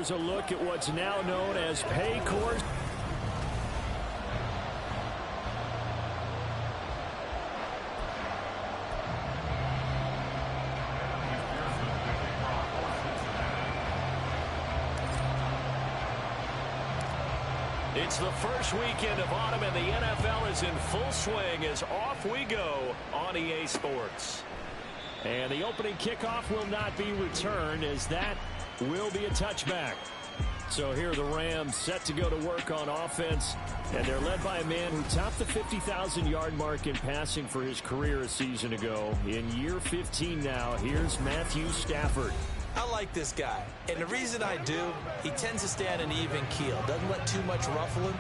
here's a look at what's now known as pay course. It's the first weekend of autumn, and the NFL is in full swing as off we go on EA Sports. And the opening kickoff will not be returned, as that will be a touchback. So here are the Rams set to go to work on offense, and they're led by a man who topped the 50,000-yard mark in passing for his career a season ago. In year 15 now, here's Matthew Stafford. I like this guy, and the reason I do, he tends to stay on an even keel, doesn't let too much ruffle him.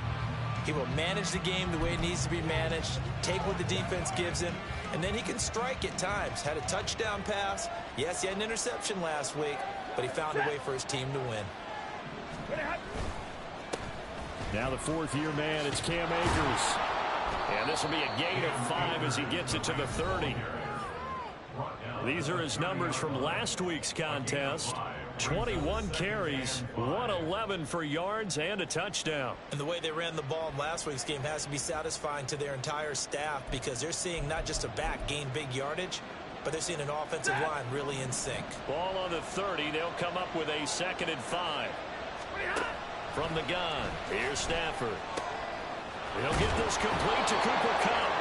He will manage the game the way it needs to be managed, take what the defense gives him, and then he can strike at times. Had a touchdown pass. Yes, he had an interception last week, but he found a way for his team to win. Now the fourth-year man, it's Cam Akers. And this will be a gain of 5 as he gets it to the 30. These are his numbers from last week's contest. 21 carries, 111 for yards, and a touchdown. And the way they ran the ball in last week's game has to be satisfying to their entire staff, because they're seeing not just a back gain big yardage, but they're seeing an offensive line really in sync. Ball on the 30. They'll come up with a 2nd and 5. From the gun, here's Stafford. He'll get this complete to Cooper Kupp.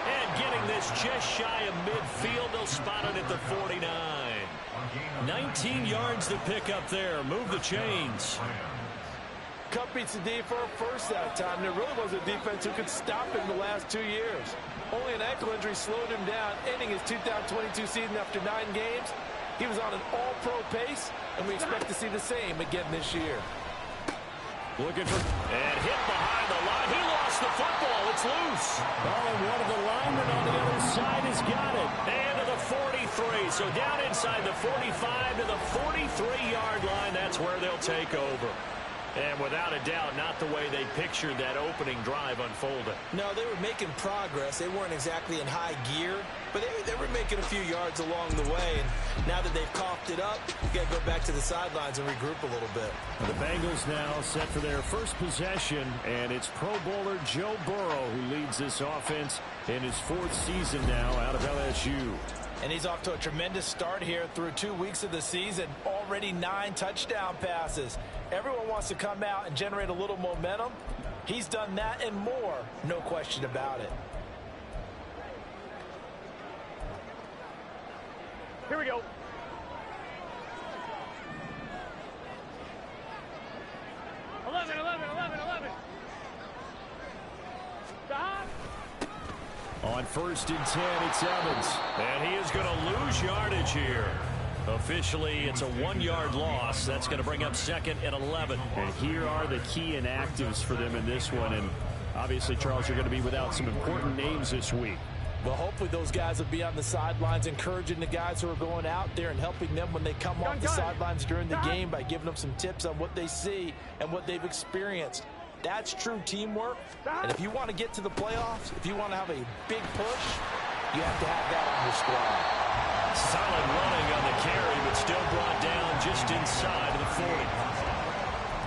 And getting this just shy of midfield, they'll spot it at the 49. 19 yards to pick up there. Move the chains. Kupp beats the D for a first that time. There really was a defense who could stop him the last 2 years. Only an ankle injury slowed him down, ending his 2022 season after 9 games. He was on an all-pro pace, and we expect to see the same again this year. Looking for, and hit behind the line. He lost the football. It's loose. Oh, and one of the linemen on the other side has got it. And to the 43. So down inside the 45 to the 43-yard line. That's where they'll take over. And without a doubt, not the way they pictured that opening drive unfolding. No, they were making progress. They weren't exactly in high gear, but they were making a few yards along the way. And now that they've coughed it up, you got to go back to the sidelines and regroup a little bit. The Bengals now set for their first possession, and it's Pro Bowler Joe Burrow who leads this offense in his 4th season now out of LSU. And he's off to a tremendous start here through 2 weeks of the season. Already 9 touchdown passes. Everyone wants to come out and generate a little momentum. He's done that and more, no question about it. Here we go. On 1st and 10, it's Evans. And he is going to lose yardage here. Officially, it's a 1-yard loss. That's going to bring up 2nd and 11. And here are the key inactives for them in this one. And obviously, Charles, you're going to be without some important names this week. Well, hopefully those guys will be on the sidelines, encouraging the guys who are going out there and helping them when they come off the sidelines during the game by giving them some tips on what they see and what they've experienced. That's true teamwork. And if you want to get to the playoffs, if you want to have a big push, you have to have that on your squad. Solid running on the carry, but still brought down just inside of the 40.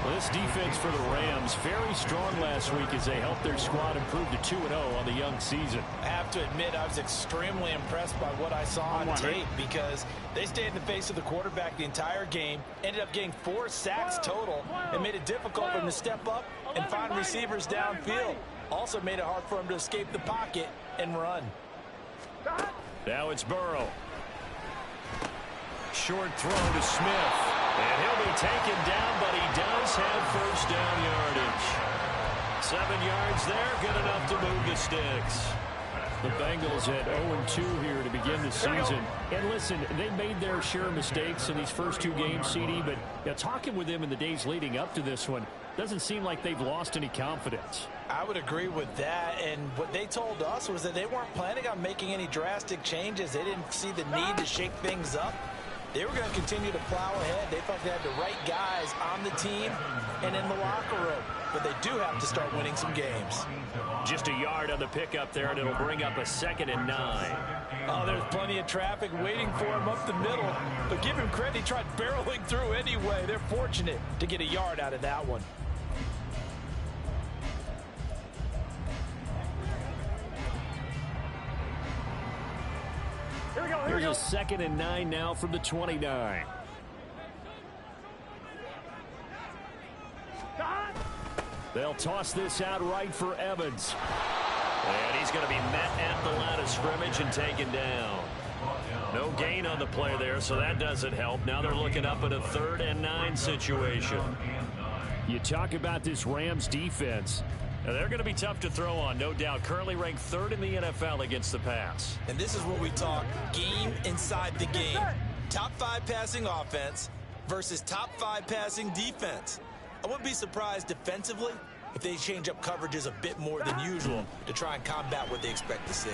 Well, this defense for the Rams, very strong last week as they helped their squad improve to 2-0 on the young season. I have to admit, I was extremely impressed by what I saw on tape, because they stayed in the face of the quarterback the entire game, ended up getting 4 sacks total, and made it difficult for him to step up and find receivers downfield. Also made it hard for him to escape the pocket and run. Now it's Burrow. Short throw to Smith. And he'll be taken down, but he does have first down yardage. 7 yards there, good enough to move the sticks. The Bengals at 0-2 here to begin the season. And listen, they made their share of mistakes in these first 2 games, CD, but talking with them in the days leading up to this one, doesn't seem like they've lost any confidence. I would agree with that, and what they told us was that they weren't planning on making any drastic changes. They didn't see the need to shake things up. They were going to continue to plow ahead. They felt they had the right guys on the team and in the locker room. But they do have to start winning some games. Just a yard on the pickup there, and it'll bring up a 2nd and 9. Oh, there's plenty of traffic waiting for him up the middle. But give him credit, he tried barreling through anyway. They're fortunate to get a yard out of that one. Here's a 2nd and 9 now from the 29. They'll toss this out right for Evans. And he's going to be met at the line of scrimmage and taken down. No gain on the play there, so that doesn't help. Now they're looking up at a 3rd and 9 situation. You talk about this Rams defense. Now, they're going to be tough to throw on, no doubt. Currently ranked 3rd in the NFL against the pass. And this is what we talk game inside the game. Top 5 passing offense versus top 5 passing defense. I wouldn't be surprised defensively if they change up coverages a bit more than usual to try and combat what they expect to see.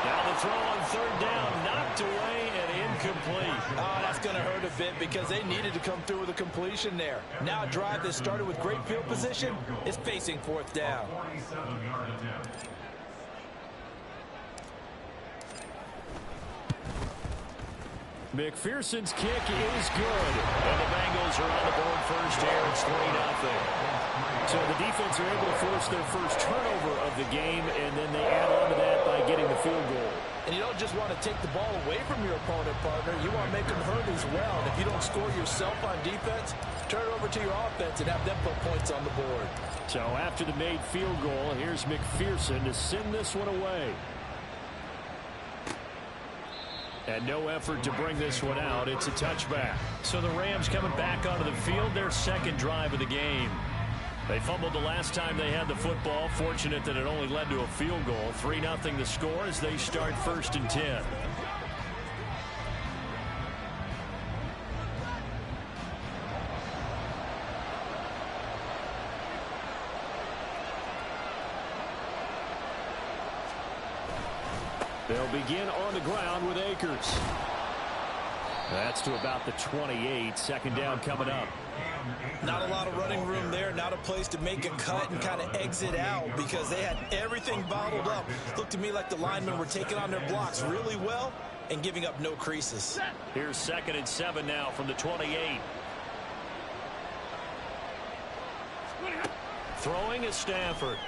Now the throw on 3rd down, knocked away and incomplete. Oh, that's going to hurt a bit because they needed to come through with a completion there. Now a drive that started with great field position is facing 4th down. McPherson's kick is good. And the Bengals are on the board first here. It's 3-0. So the defense are able to force their first turnover of the game, and then they add on to that by getting the field goal. And you don't just want to take the ball away from your opponent, partner. You want to make them hurt as well. And if you don't score yourself on defense, turn it over to your offense and have them put points on the board. So after the made field goal, here's McPherson to send this one away. And no effort to bring this one out. It's a touchback. So the Rams coming back onto the field, their 2nd drive of the game. They fumbled the last time they had the football. Fortunate that it only led to a field goal. 3-0 the score as they start 1st and 10. They'll begin on the ground with Akers. That's to about the 28. 2nd down coming up. Not a lot of running room there. Not a place to make a cut and kind of exit out because they had everything bottled up. Looked to me like the linemen were taking on their blocks really well and giving up no creases. Here's 2nd and 7 now from the 28. Throwing is Stafford.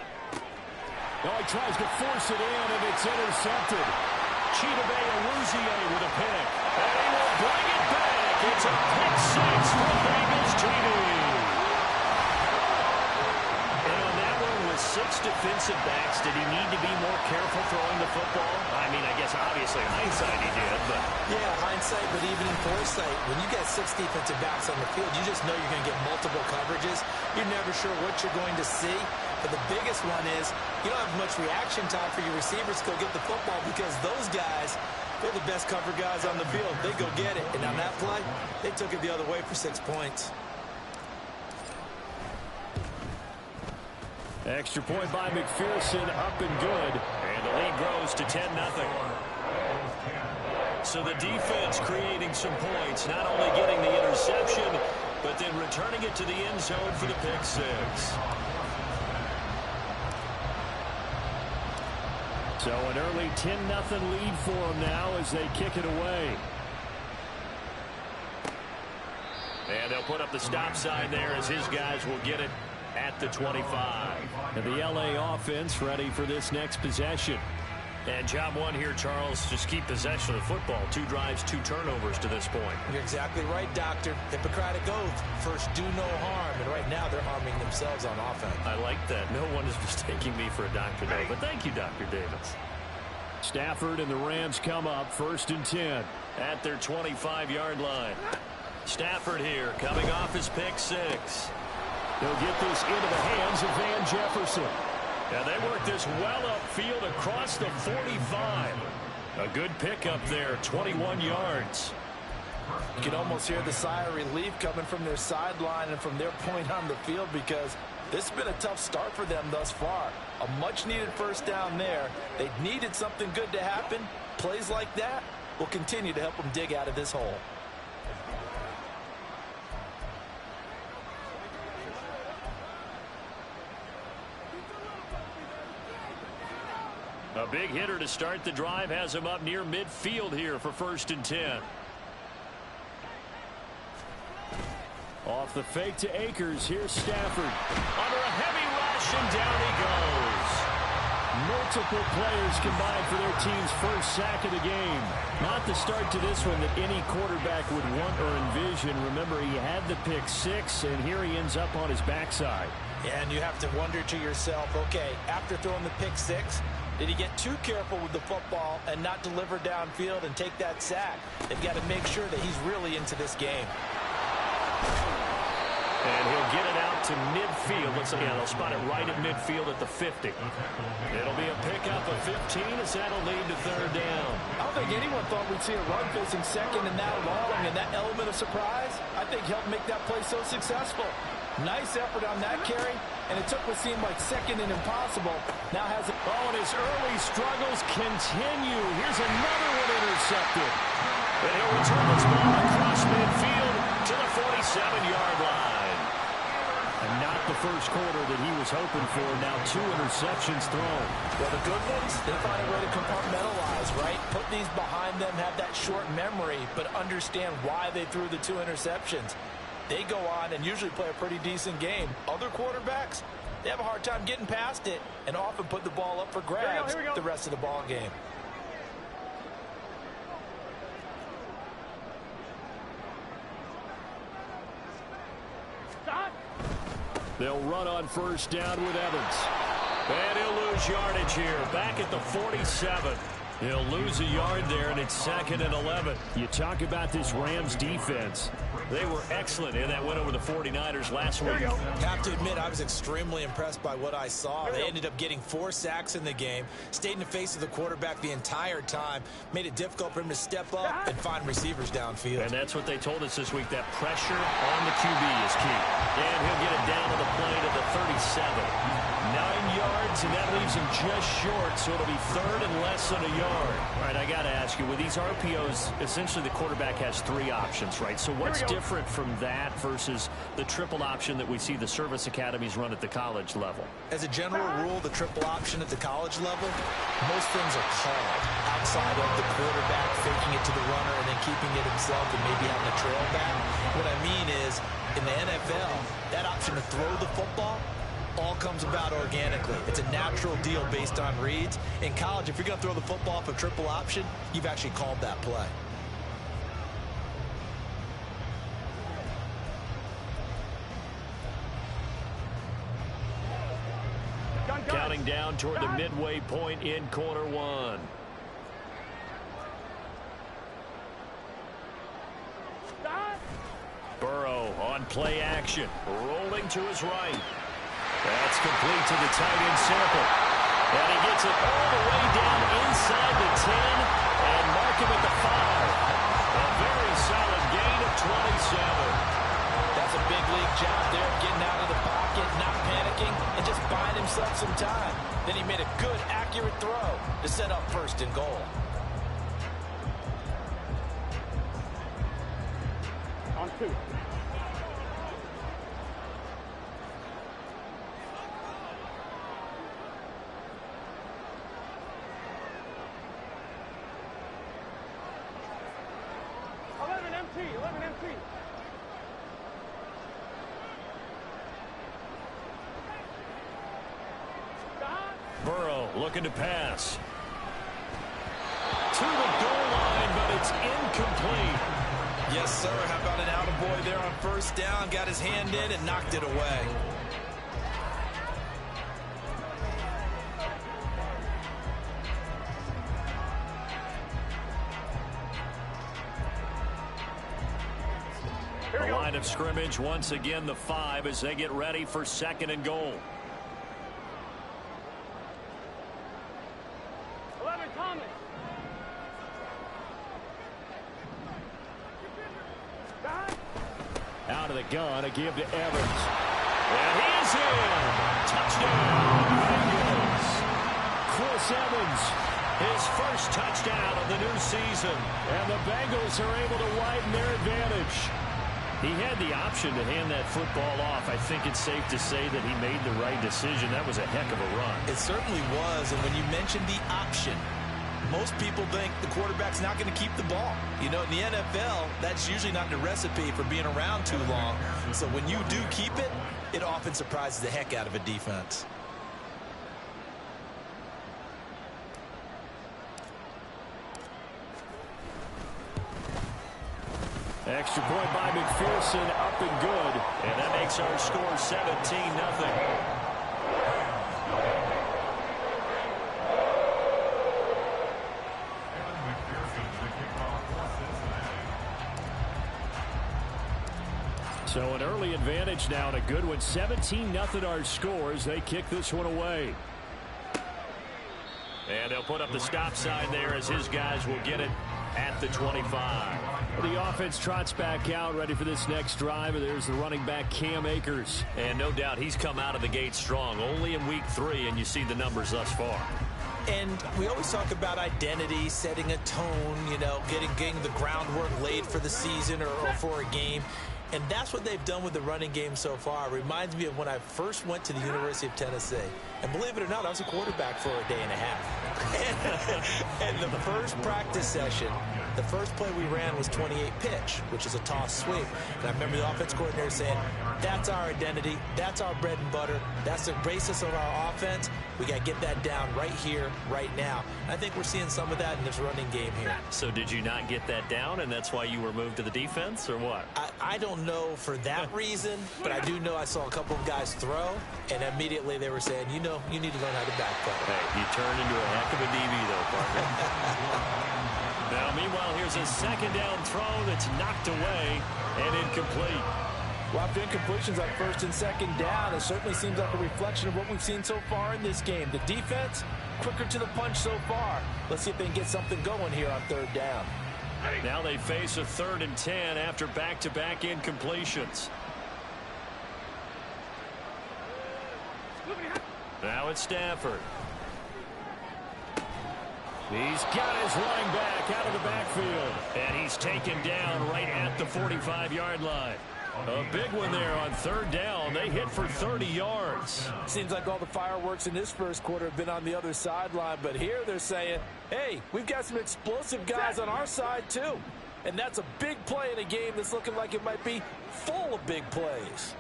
Now he tries to force it in, and it's intercepted. Chidobe Awuzie with a pick. And he will bring it back. It's a pick 6 for Bengals TD. And on that one with 6 defensive backs, did he need to be more careful throwing the football? I mean, I guess obviously in hindsight he did, but... Yeah, hindsight, but even in foresight, when you get 6 defensive backs on the field, you just know you're going to get multiple coverages. You're never sure what you're going to see. But the biggest one is you don't have much reaction time for your receivers to go get the football because those guys, they're the best cover guys on the field. They go get it. And on that play, they took it the other way for 6 points. Extra point by McPherson, up and good. And the lead grows to 10-0. So the defense creating some points, not only getting the interception, but then returning it to the end zone for the pick 6. So an early 10-0 lead for them now as they kick it away. And they'll put up the stop sign there as his guys will get it at the 25. And the LA offense ready for this next possession. And job one here, Charles, just keep possession of the football. 2 drives, 2 turnovers to this point. You're exactly right, Doctor. Hippocratic oath. First, do no harm. And right now, they're harming themselves on offense. I like that. No one is mistaking me for a doctor, though. But thank you, Dr. Davis. Stafford and the Rams come up 1st and 10 at their 25-yard line. Stafford here coming off his pick 6. They'll get this into the hands of Van Jefferson. And they work this well upfield across the 45. A good pickup there, 21 yards. You can almost hear the sigh of relief coming from their sideline and from their point on the field because this has been a tough start for them thus far. A much-needed 1st down there. They needed something good to happen. Plays like that will continue to help them dig out of this hole. A big hitter to start the drive has him up near midfield here for 1st and 10. Off the fake to Akers. Here's Stafford. Under a heavy rush, and down he goes. Multiple players combined for their team's first sack of the game. Not the start to this one that any quarterback would want or envision. Remember, he had the pick 6, and here he ends up on his backside. Yeah, and you have to wonder to yourself, okay, after throwing the pick 6, did he get too careful with the football and not deliver downfield and take that sack? They've got to make sure that he's really into this game. And he'll get it out to midfield. Let's see, yeah, they'll spot it right at midfield at the 50. It'll be a pickup of 15 as that'll lead to 3rd down. I don't think anyone thought we'd see a run facing second and that long, and that element of surprise, I think, helped make that play so successful. Nice effort on that carry, and it took what seemed like second and impossible. Now has it. Oh, and his early struggles continue. Here's another one intercepted. And he'll return this ball across midfield to the 47-yard line. And not the first quarter that he was hoping for. Now 2 interceptions thrown. Well, the good ones, they find a way to compartmentalize, right? Put these behind them, have that short memory, but understand why they threw the 2 interceptions. They go on and usually play a pretty decent game. Other quarterbacks, they have a hard time getting past it and often put the ball up for grabs the rest of the ball game. They'll run on 1st down with Evans. And he'll lose yardage here. Back at the 47. He'll lose a yard there, and it's 2nd and 11. You talk about this Rams defense. They were excellent in that win over the 49ers last week. Have to admit, I was extremely impressed by what I saw. They ended up getting 4 sacks in the game, stayed in the face of the quarterback the entire time, made it difficult for him to step up and find receivers downfield. And that's what they told us this week, that pressure on the QB is key. And he'll get it down to the play to the 37. 9 yards, and that leaves him just short, so it'll be 3rd and less than a yard. All right, I got to ask you, with these RPOs, essentially the quarterback has 3 options, right? So what's different from that versus the triple option that we see the service academies run at the college level? As a general rule, the triple option at the college level, most things are called outside of the quarterback faking it to the runner and then keeping it himself and maybe having a trail back. What I mean is, in the NFL, that option to throw the football all comes about organically. It's a natural deal based on reads. In college, if you're going to throw the football off a triple option, you've actually called that play. Counting down toward the midway point in quarter 1. Burrow on play action, rolling to his right. That's complete to the tight end sample. And he gets it all the way down inside the 10 and mark him at the 5. A very solid gain of 27. That's a big league job there, getting out of the pocket, not panicking, and just buying himself some time. Then he made a good, accurate throw to set up 1st and goal. On 2. Burrow looking to pass. To the goal line, but it's incomplete. Yes, sir. How about an attaboy there on 1st down? Got his hand in and knocked it away. The line of scrimmage once again the 5 as they get ready for 2nd and goal. 11, Thomas. Out of the gun, a give to Evans. And he's in. Touchdown, Bengals. Chris Evans His first touchdown of the new season. And the Bengals are able to widen their advantage. He had the option to hand that football off. I think it's safe to say that he made the right decision. That was a heck of a run. It certainly was. And when you mentioned the option, most people think the quarterback's not going to keep the ball. You know, in the NFL, that's usually not the recipe for being around too long. So when you do keep it, it often surprises the heck out of a defense. Extra point by McPherson, up and good. And that makes our score 17-0. So an early advantage now and a good one. 17-0 our scores. They kick this one away. And they'll put up the stop sign there as his guys will get it at the 25. The offense trots back out, ready for this next drive. And there's the running back, Cam Akers. And no doubt he's come out of the gate strong. Only in week 3, and you see the numbers thus far. And we always talk about identity, setting a tone, you know, getting the groundwork laid for the season or for a game. And that's what they've done with the running game so far. It reminds me of when I first went to the University of Tennessee. And believe it or not, I was a quarterback for a day and a half. And the first practice session, the first play we ran was 28 pitch, which is a toss sweep. And I remember the offense coordinator saying, that's our identity, that's our bread and butter, that's the basis of our offense. We got to get that down right here, right now. I think we're seeing some of that in this running game here. So did you not get that down, and that's why you were moved to the defense, or what? I don't know for that reason, but I do know I saw a couple of guys throw, and immediately they were saying, you know, you need to learn how to backpedal. Hey, you turned into a heck of a DB, though, partner. Now, meanwhile, here's a second down throw that's knocked away and incomplete. Well, after incompletions on first and second down, it certainly seems like a reflection of what we've seen so far in this game. The defense, quicker to the punch so far. Let's see if they can get something going here on third down. Now they face a 3rd and 10 after back-to-back incompletions. Now it's Stafford. He's got his running back out of the backfield. And he's taken down right at the 45-yard line. A big one there on 3rd down. They hit for 30 yards. Seems like all the fireworks in this first quarter have been on the other sideline. But here they're saying, hey, we've got some explosive guys on our side too. And that's a big play in a game that's looking like it might be full of big plays.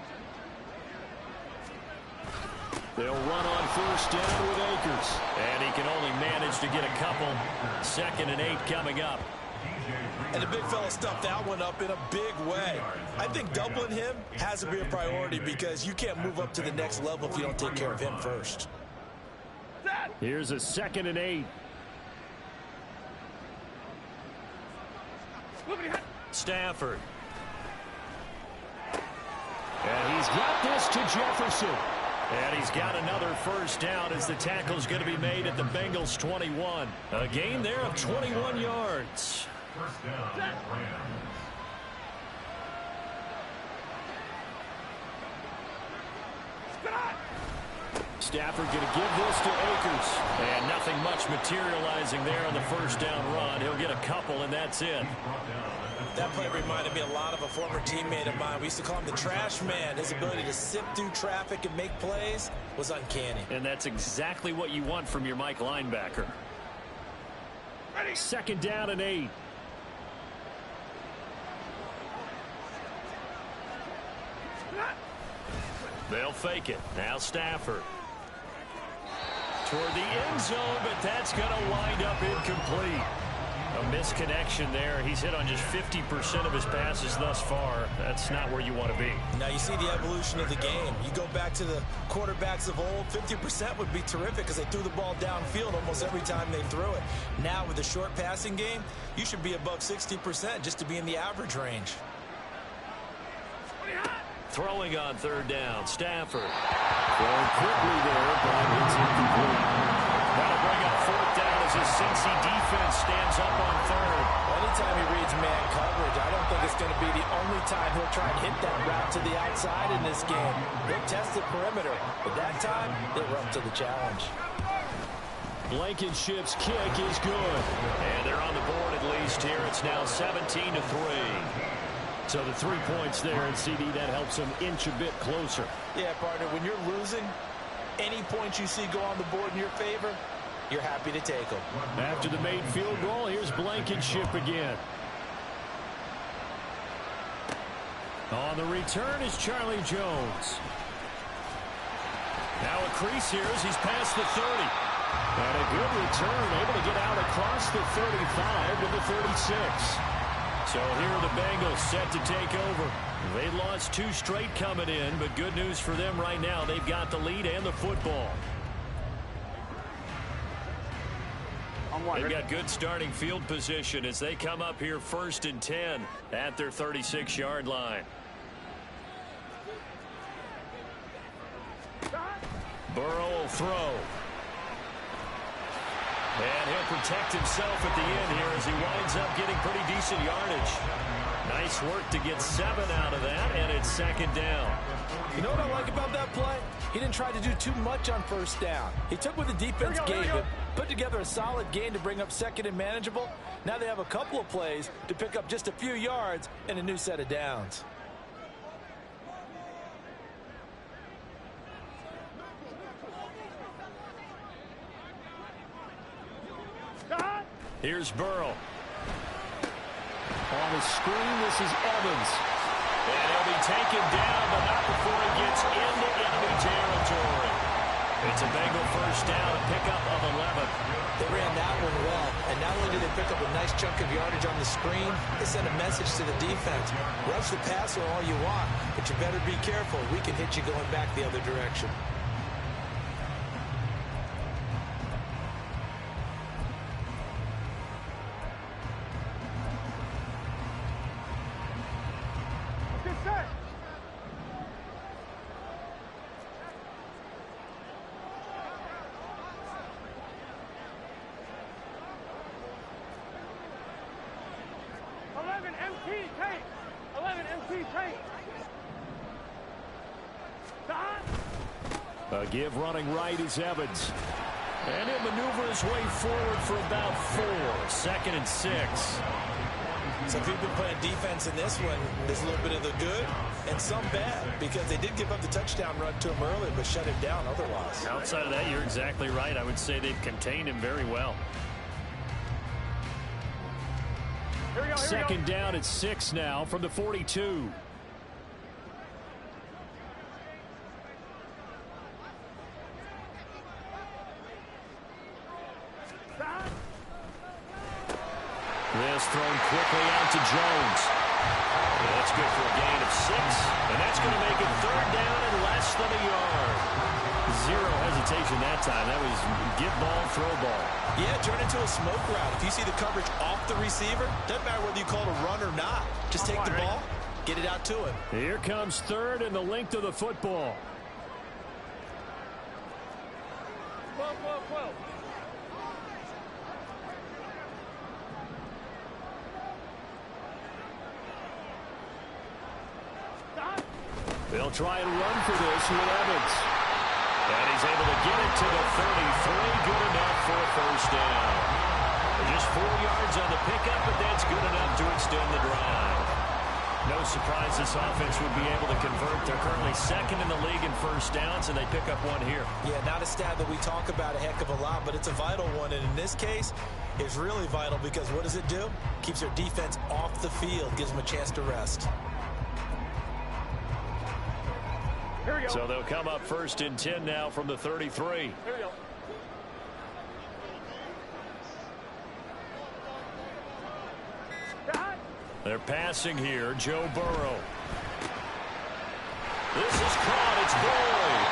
They'll run on 1st down with Akers. And he can only manage to get a couple. 2nd and 8 coming up. And the big fella stuffed that one up in a big way. I think doubling him has to be a priority because you can't move up to the next level if you don't take care of him first. Here's a 2nd and 8. Stafford. And he's got this to Jefferson. And he's got another 1st down as the tackle's going to be made at the Bengals 21. A gain there of 21 yards. 1st down, Stafford going to give this to Akers. And nothing much materializing there on the 1st down run. He'll get a couple, and that's it. That play reminded me a lot of a former teammate of mine. We used to call him the trash man. His ability to sift through traffic and make plays was uncanny. And that's exactly what you want from your Mike linebacker. 2nd down and 8. They'll fake it. Now Stafford. Toward the end zone, but that's going to wind up incomplete. A misconnection there. He's hit on just 50% of his passes thus far. That's not where you want to be. Now you see the evolution of the game. You go back to the quarterbacks of old, 50% would be terrific because they threw the ball downfield almost every time they threw it. Now with the short passing game, you should be above 60% just to be in the average range. Throwing on 3rd down, Stafford. Throwing quickly there, but it's incomplete. That'll bring up 4th down as his Cincy defense stands up on 3rd. Anytime he reads man coverage, I don't think it's going to be the only time he'll try and hit that route to the outside in this game. He'll test the perimeter, but that time, they were up to the challenge. Blankenship's kick is good. And they're on the board at least here. It's now 17-3. So the 3 points there, and CD, that helps them inch a bit closer. Yeah, partner, when you're losing, any points you see go on the board in your favor, you're happy to take them. After the made field goal, here's Blankenship again. On the return is Charlie Jones. Now a crease here as he's past the 30. And a good return, able to get out across the 35 to the 36. So here are the Bengals set to take over. They lost 2 straight coming in, but good news for them right now. They've got the lead and the football. They've got good starting field position as they come up here 1st and 10 at their 36-yard line. Burrow will throw. And he'll protect himself at the end here as he winds up getting pretty decent yardage. Nice work to get 7 out of that, and it's 2nd down. You know what I like about that play? He didn't try to do too much on 1st down. He took what the defense gave him, put together a solid gain to bring up 2nd and manageable. Now they have a couple of plays to pick up just a few yards and a new set of downs. Here's Burrow. On the screen, this is Evans. And he'll be taken down, but not before he gets into enemy territory. It's a Bengal 1st down, a pickup of 11. They ran that one well, and not only did they pick up a nice chunk of yardage on the screen, they sent a message to the defense. Rush the passer all you want, but you better be careful. We can hit you going back the other direction. A give running right is Evans. And he'll maneuver his way forward for about 4. 2nd and 6. So if you've been playing defense in this one, there's a little bit of the good and some bad, because they did give up the touchdown run to him early, but shut him down otherwise. Outside of that, you're exactly right. I would say they've contained him very well. 2nd down at 6 now from the 42. This thrown quickly out to Jones. That's good for a gain of 6. And that's going to make it 3rd down and less than a yard. 0 hesitation that time. That was get ball, throw ball. Yeah, turn into a smoke route. If you see the coverage off the receiver, doesn't matter whether you call it a run or not. Just take the ball, get it out to him. Here comes 3rd and the length of the football. 12. They'll try and run for this with Evans. And he's able to get it to the 33. Good enough for a 1st down. Just 4 yards on the pickup, but that's good enough to extend the drive. No surprise this offense would be able to convert. They're currently 2nd in the league in 1st downs, and they pick up 1 here. Yeah, not a stat that we talk about a heck of a lot, but it's a vital one. And in this case, it's really vital because what does it do? Keeps their defense off the field, gives them a chance to rest. So they'll come up 1st and 10 now from the 33. Here we go. They're passing here. Joe Burrow. This is caught. It's Boyd.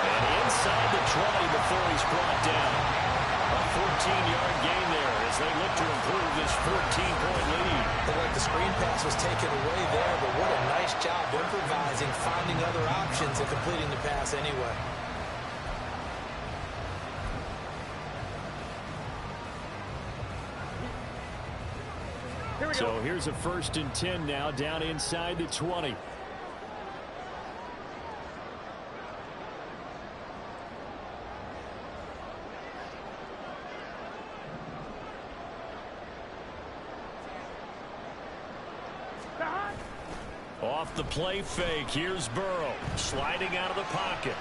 And inside the 20 before he's brought down. A 14-yard gain there as they look to improve this 14-point lead. Looked like the screen pass was taken away there, but what a nice job improvising, finding other options, and completing the pass anyway. So here's a 1st and 10 now down inside the 20. off the play fake. Here's Burrow sliding out of the pocket.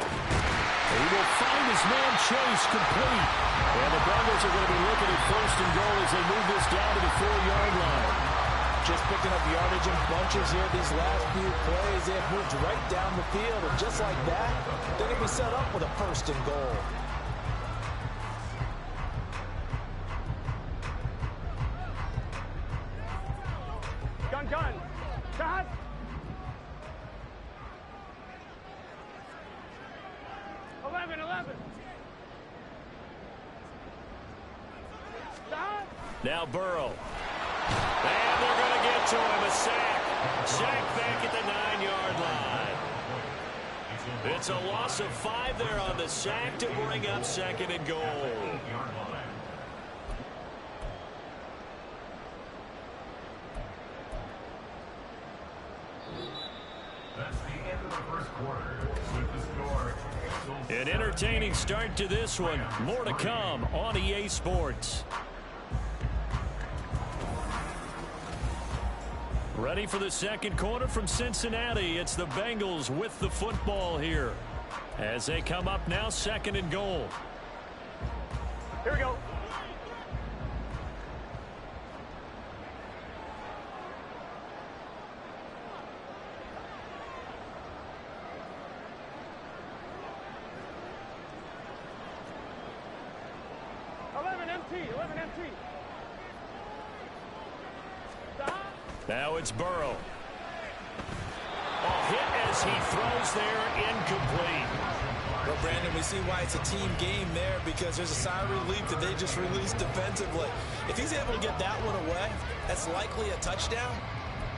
He will find his man Chase complete. And the Bengals are going to be looking at first and goal as they move this down to the 4-yard line. Just picking up yardage in bunches here these last few plays. They have moved right down the field. And just like that, they're going to be set up with a first and goal. Gun. Shot. Eleven. Shot. Now Burrow. And they're going to get to him. A sack. Sack back at the 9-yard line. It's a loss of 5 there on the sack to bring up second and goal. That's the end of the first quarter. With the score. An entertaining start to this one. More to come on EA Sports. Ready for the second quarter from Cincinnati. It's the Bengals with the football here. As they come up now, second and goal. Here we go. Eleven empty. Stop. Now it's Burrow. A hit as he throws there, incomplete. Well, Brandon, we see why it's a team game there, because there's a sigh of relief that they just released defensively. If he's able to get that one away, that's likely a touchdown.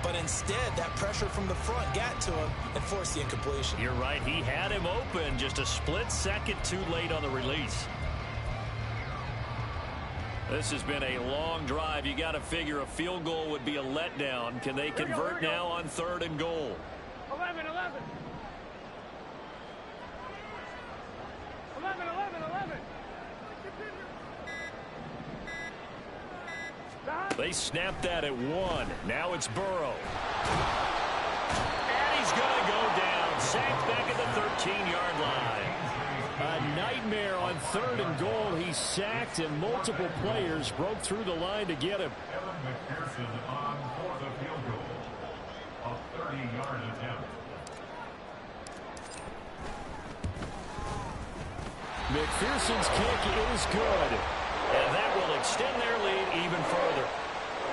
But instead, that pressure from the front got to him and forced the incompletion. You're right. He had him open, just a split second too late on the release. This has been a long drive. You got to figure a field goal would be a letdown. Can they convert now on third and goal? 11. They snapped that at 1. Now it's Burrow. And he's going to go down. Sacked back at the 13-yard line. A nightmare on third and goal. He sacked, and multiple players broke through the line to get him. Evan McPherson on for the field goal. A 30-yard attempt. McPherson's kick is good. And that will extend their lead even further.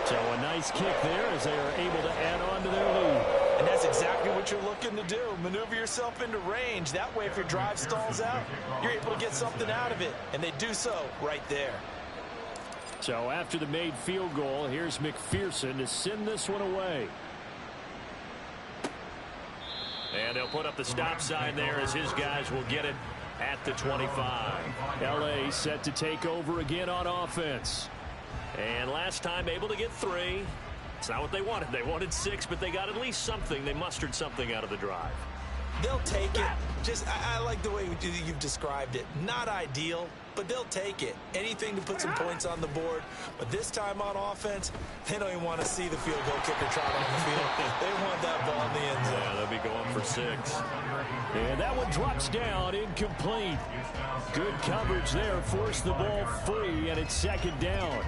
So a nice kick there as they are able to add on to their lead. And that's exactly what you're looking to do. Maneuver yourself into range. That way, if your drive stalls out, you're able to get something out of it. And they do so right there. So after the made field goal, here's McPherson to send this one away. And they'll put up the stop sign there as his guys will get it at the 25. L.A. set to take over again on offense. And last time able to get 3. It's not what they wanted. They wanted 6, but they got at least something. They mustered something out of the drive. They'll take it. I like the way you've described it. Not ideal, but they'll take it. Anything to put some points on the board. But this time on offense, they don't even want to see the field goal kicker trot on the field. They want that ball in the end zone. Yeah, they'll be going for 6. And that one drops down, incomplete. Good coverage there. Forced the ball free, and it's second down.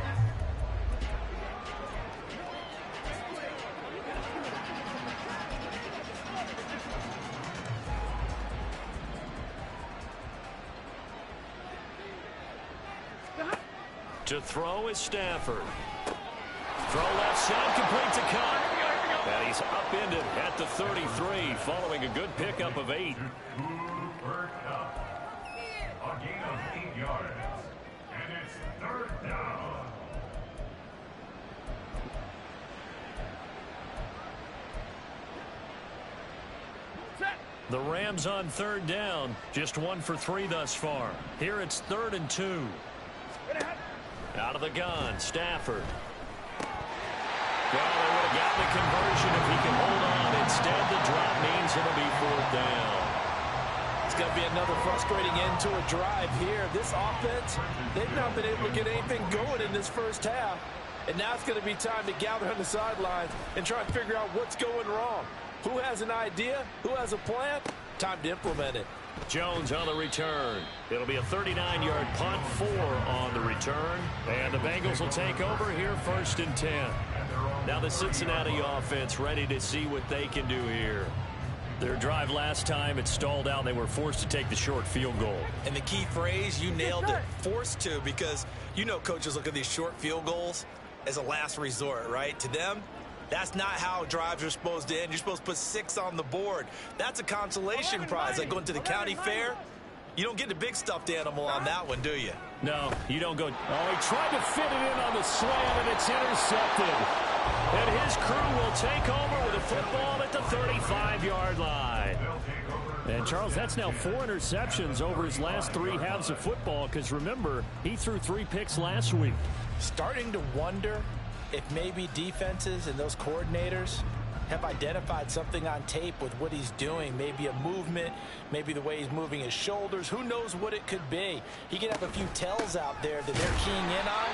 To throw is Stafford. Throw left side, complete to Cup. And he's upended at the 33 following a good pickup of 8. Cooper Kupp. A gain of 8 yards. And it's third down. The Rams on third down. Just 1 for 3 thus far. Here it's 3rd and 2. Out of the gun, Stafford. Well, they would have gotten the conversion if he can hold on. Instead, the drop means it'll be 4th down. It's going to be another frustrating end to a drive here. This offense, they've not been able to get anything going in this first half. And now it's going to be time to gather on the sidelines and try and figure out what's going wrong. Who has an idea? Who has a plan? Time to implement it. Jones on the return. It'll be a 39-yard punt, 4 on the return. And the Bengals will take over here, 1st and 10. Now the Cincinnati offense ready to see what they can do here. Their drive last time, it stalled out. They were forced to take the short field goal. And the key phrase, you nailed it, forced to, because you know coaches look at these short field goals as a last resort, right? To them, that's not how drives are supposed to end. You're supposed to put 6 on the board. That's a consolation prize. Like going to the county fair, you don't get the big stuffed animal on that one, do you? No, you don't go. Oh, he tried to fit it in on the slant, and it's intercepted. And his crew will take over with a football at the 35-yard line. And, Charles, that's now 4 interceptions over his last 3 halves of football, because, remember, he threw 3 picks last week. Starting to wonder if maybe defenses and those coordinators have identified something on tape with what he's doing. Maybe a movement, maybe the way he's moving his shoulders. Who knows what it could be? He could have a few tells out there that they're keying in on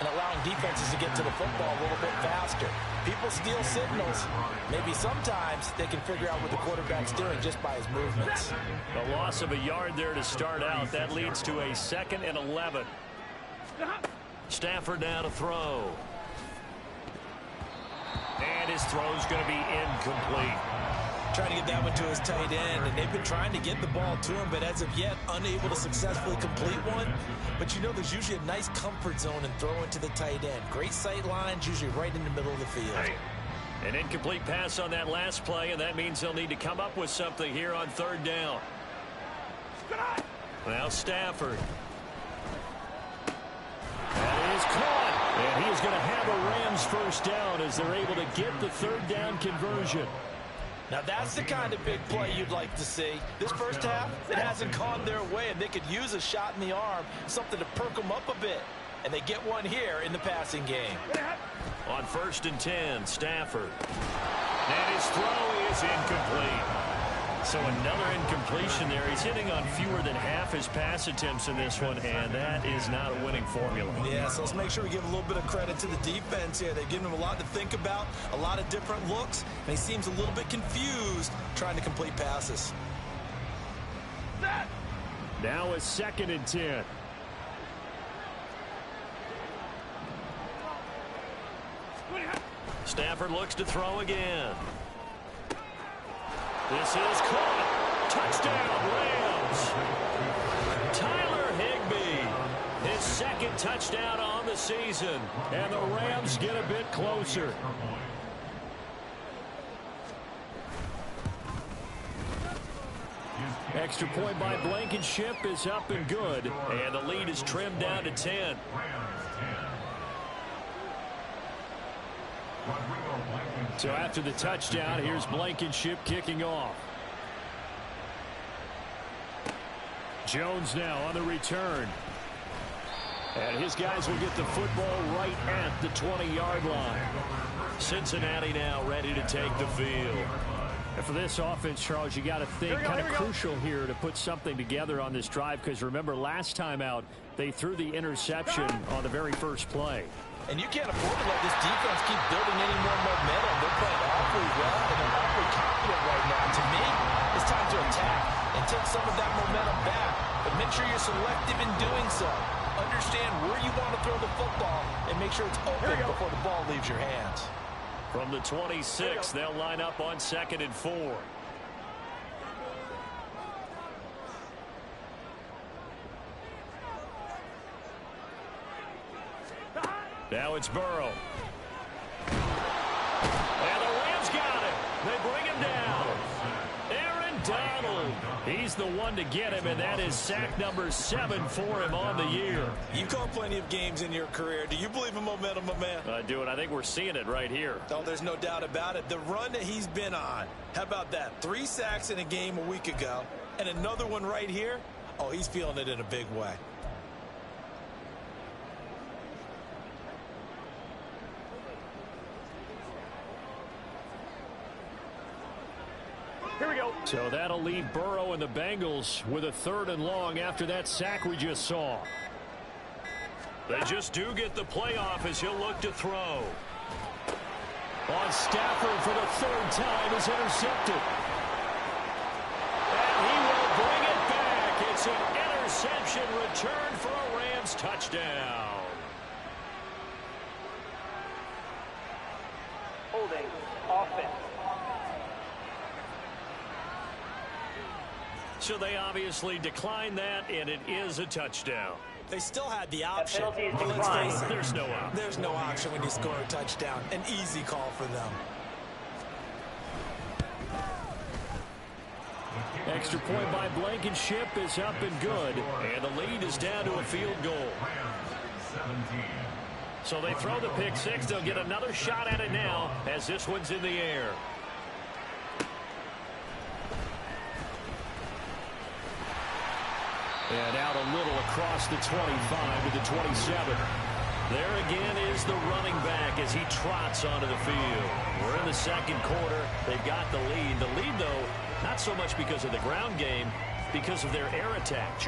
and allowing defenses to get to the football a little bit faster. People steal signals. Maybe sometimes they can figure out what the quarterback's doing just by his movements. A loss of a yard there to start out. That leads to a 2nd and 11. Stafford now to throw. And his throw's going to be incomplete. Trying to get that one to his tight end, and they've been trying to get the ball to him, but as of yet, unable to successfully complete one. But you know there's usually a nice comfort zone in throwing to the tight end. Great sight lines, usually right in the middle of the field. An incomplete pass on that last play, and that means they'll need to come up with something here on 3rd down. Now Stafford. That is caught. And he is going to have a Rams 1st down as they're able to get the 3rd down conversion. Now that's the kind of big play you'd like to see. This first half, it hasn't gone their way, and they could use a shot in the arm, something to perk them up a bit. And they get one here in the passing game. On 1st and 10, Stafford. And his throw is incomplete. So another incompletion there. He's hitting on fewer than half his pass attempts in this one, and that is not a winning formula. Yeah, so let's make sure we give a little bit of credit to the defense here. They've given him a lot to think about, a lot of different looks, and he seems a little bit confused trying to complete passes. Now a 2nd and 10. Stafford looks to throw again. This is caught. Touchdown, Rams. Tyler Higbee. His 2nd touchdown on the season. And the Rams get a bit closer. Extra point by Blankenship is up and good. And the lead is trimmed down to 10. So after the touchdown, here's Blankenship kicking off. Jones now on the return. And his guys will get the football right at the 20-yard line. Cincinnati now ready to take the field. And for this offense, Charles, you got to think kind of crucial here to put something together on this drive, because remember last time out they threw the interception on the very first play. And you can't afford to let this defense keep building any more momentum. They're playing awfully well, and they're awfully confident right now. To me, it's time to attack and take some of that momentum back. But make sure you're selective in doing so. Understand where you want to throw the football and make sure it's open before the ball leaves your hands. From the 26, they'll line up on 2nd and 4. Now it's Burrow. And the Rams got him. They bring him down. Aaron Donald. He's the one to get him, and that is sack number 7 for him on the year. You've called plenty of games in your career. Do you believe in momentum, my man? I do, and I think we're seeing it right here. Oh, there's no doubt about it. The run that he's been on, how about that? 3 sacks in a game a week ago, and another one right here. Oh, he's feeling it in a big way. Here we go. So that'll leave Burrow and the Bengals with a 3rd and long after that sack we just saw. They just do get the playoff as he'll look to throw. On Stafford for the third time is intercepted. And he will bring it back. It's an interception return for a Rams touchdown. Holding. Offense. So they obviously declined that, and it is a touchdown. They still had the option. penalty is But let's declined. face it, There's no option. there's no option when you score a touchdown. An easy call for them. Extra point by Blankenship is up and good, and the lead is down to a field goal. So they throw the pick six. They'll get another shot at it now as this one's in the air. And out a little across the 25 to the 27. There again is the running back as he trots onto the field. We're in the second quarter. They've got the lead. The lead, though, not so much because of the ground game, because of their air attack.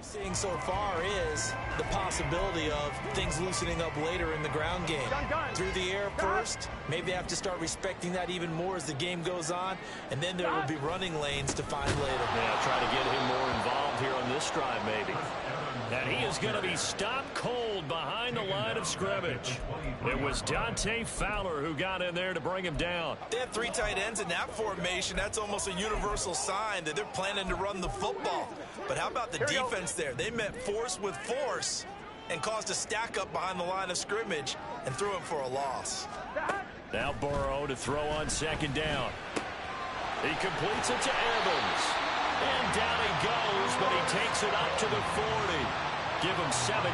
Seeing so far is the possibility of things loosening up later in the ground game. Through the air first, maybe they have to start respecting that even more as the game goes on, and then there will be running lanes to find later. Yeah, try to get him more involved here on this drive, maybe. And he is going to be stopped cold behind the line of scrimmage. It was Dante Fowler who got in there to bring him down. They have three tight ends in that formation. That's almost a universal sign that they're planning to run the football. But how about the defense there? They met force with force and caused a stack up behind the line of scrimmage and threw him for a loss. Now Burrow to throw on second down. He completes it to Evans. And down he goes, but he takes it up to the 40. Give him 17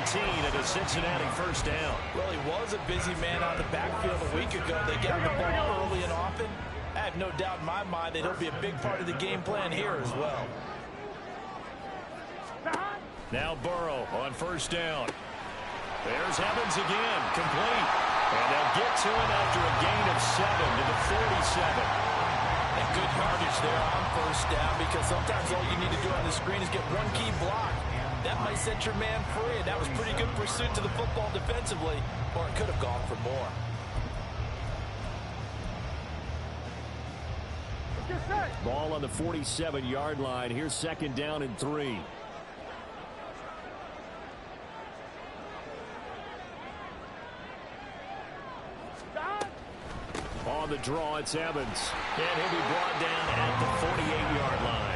at a Cincinnati first down. Well, he was a busy man on the backfield a week ago. They get the ball early and often. I have no doubt in my mind that he'll be a big part of the game plan here as well. Now Burrow on first down. There's Evans again, complete. And they'll get to it after a gain of 7 to the 47. And good yardage there on first down, because sometimes all you need to do on the screen is get one key block. That might set your man free, and that was pretty good pursuit to the football defensively, or it could have gone for more. Ball on the 47-yard line. Here's second down and 3. On the draw, it's Evans. And he'll be brought down at the 48-yard line.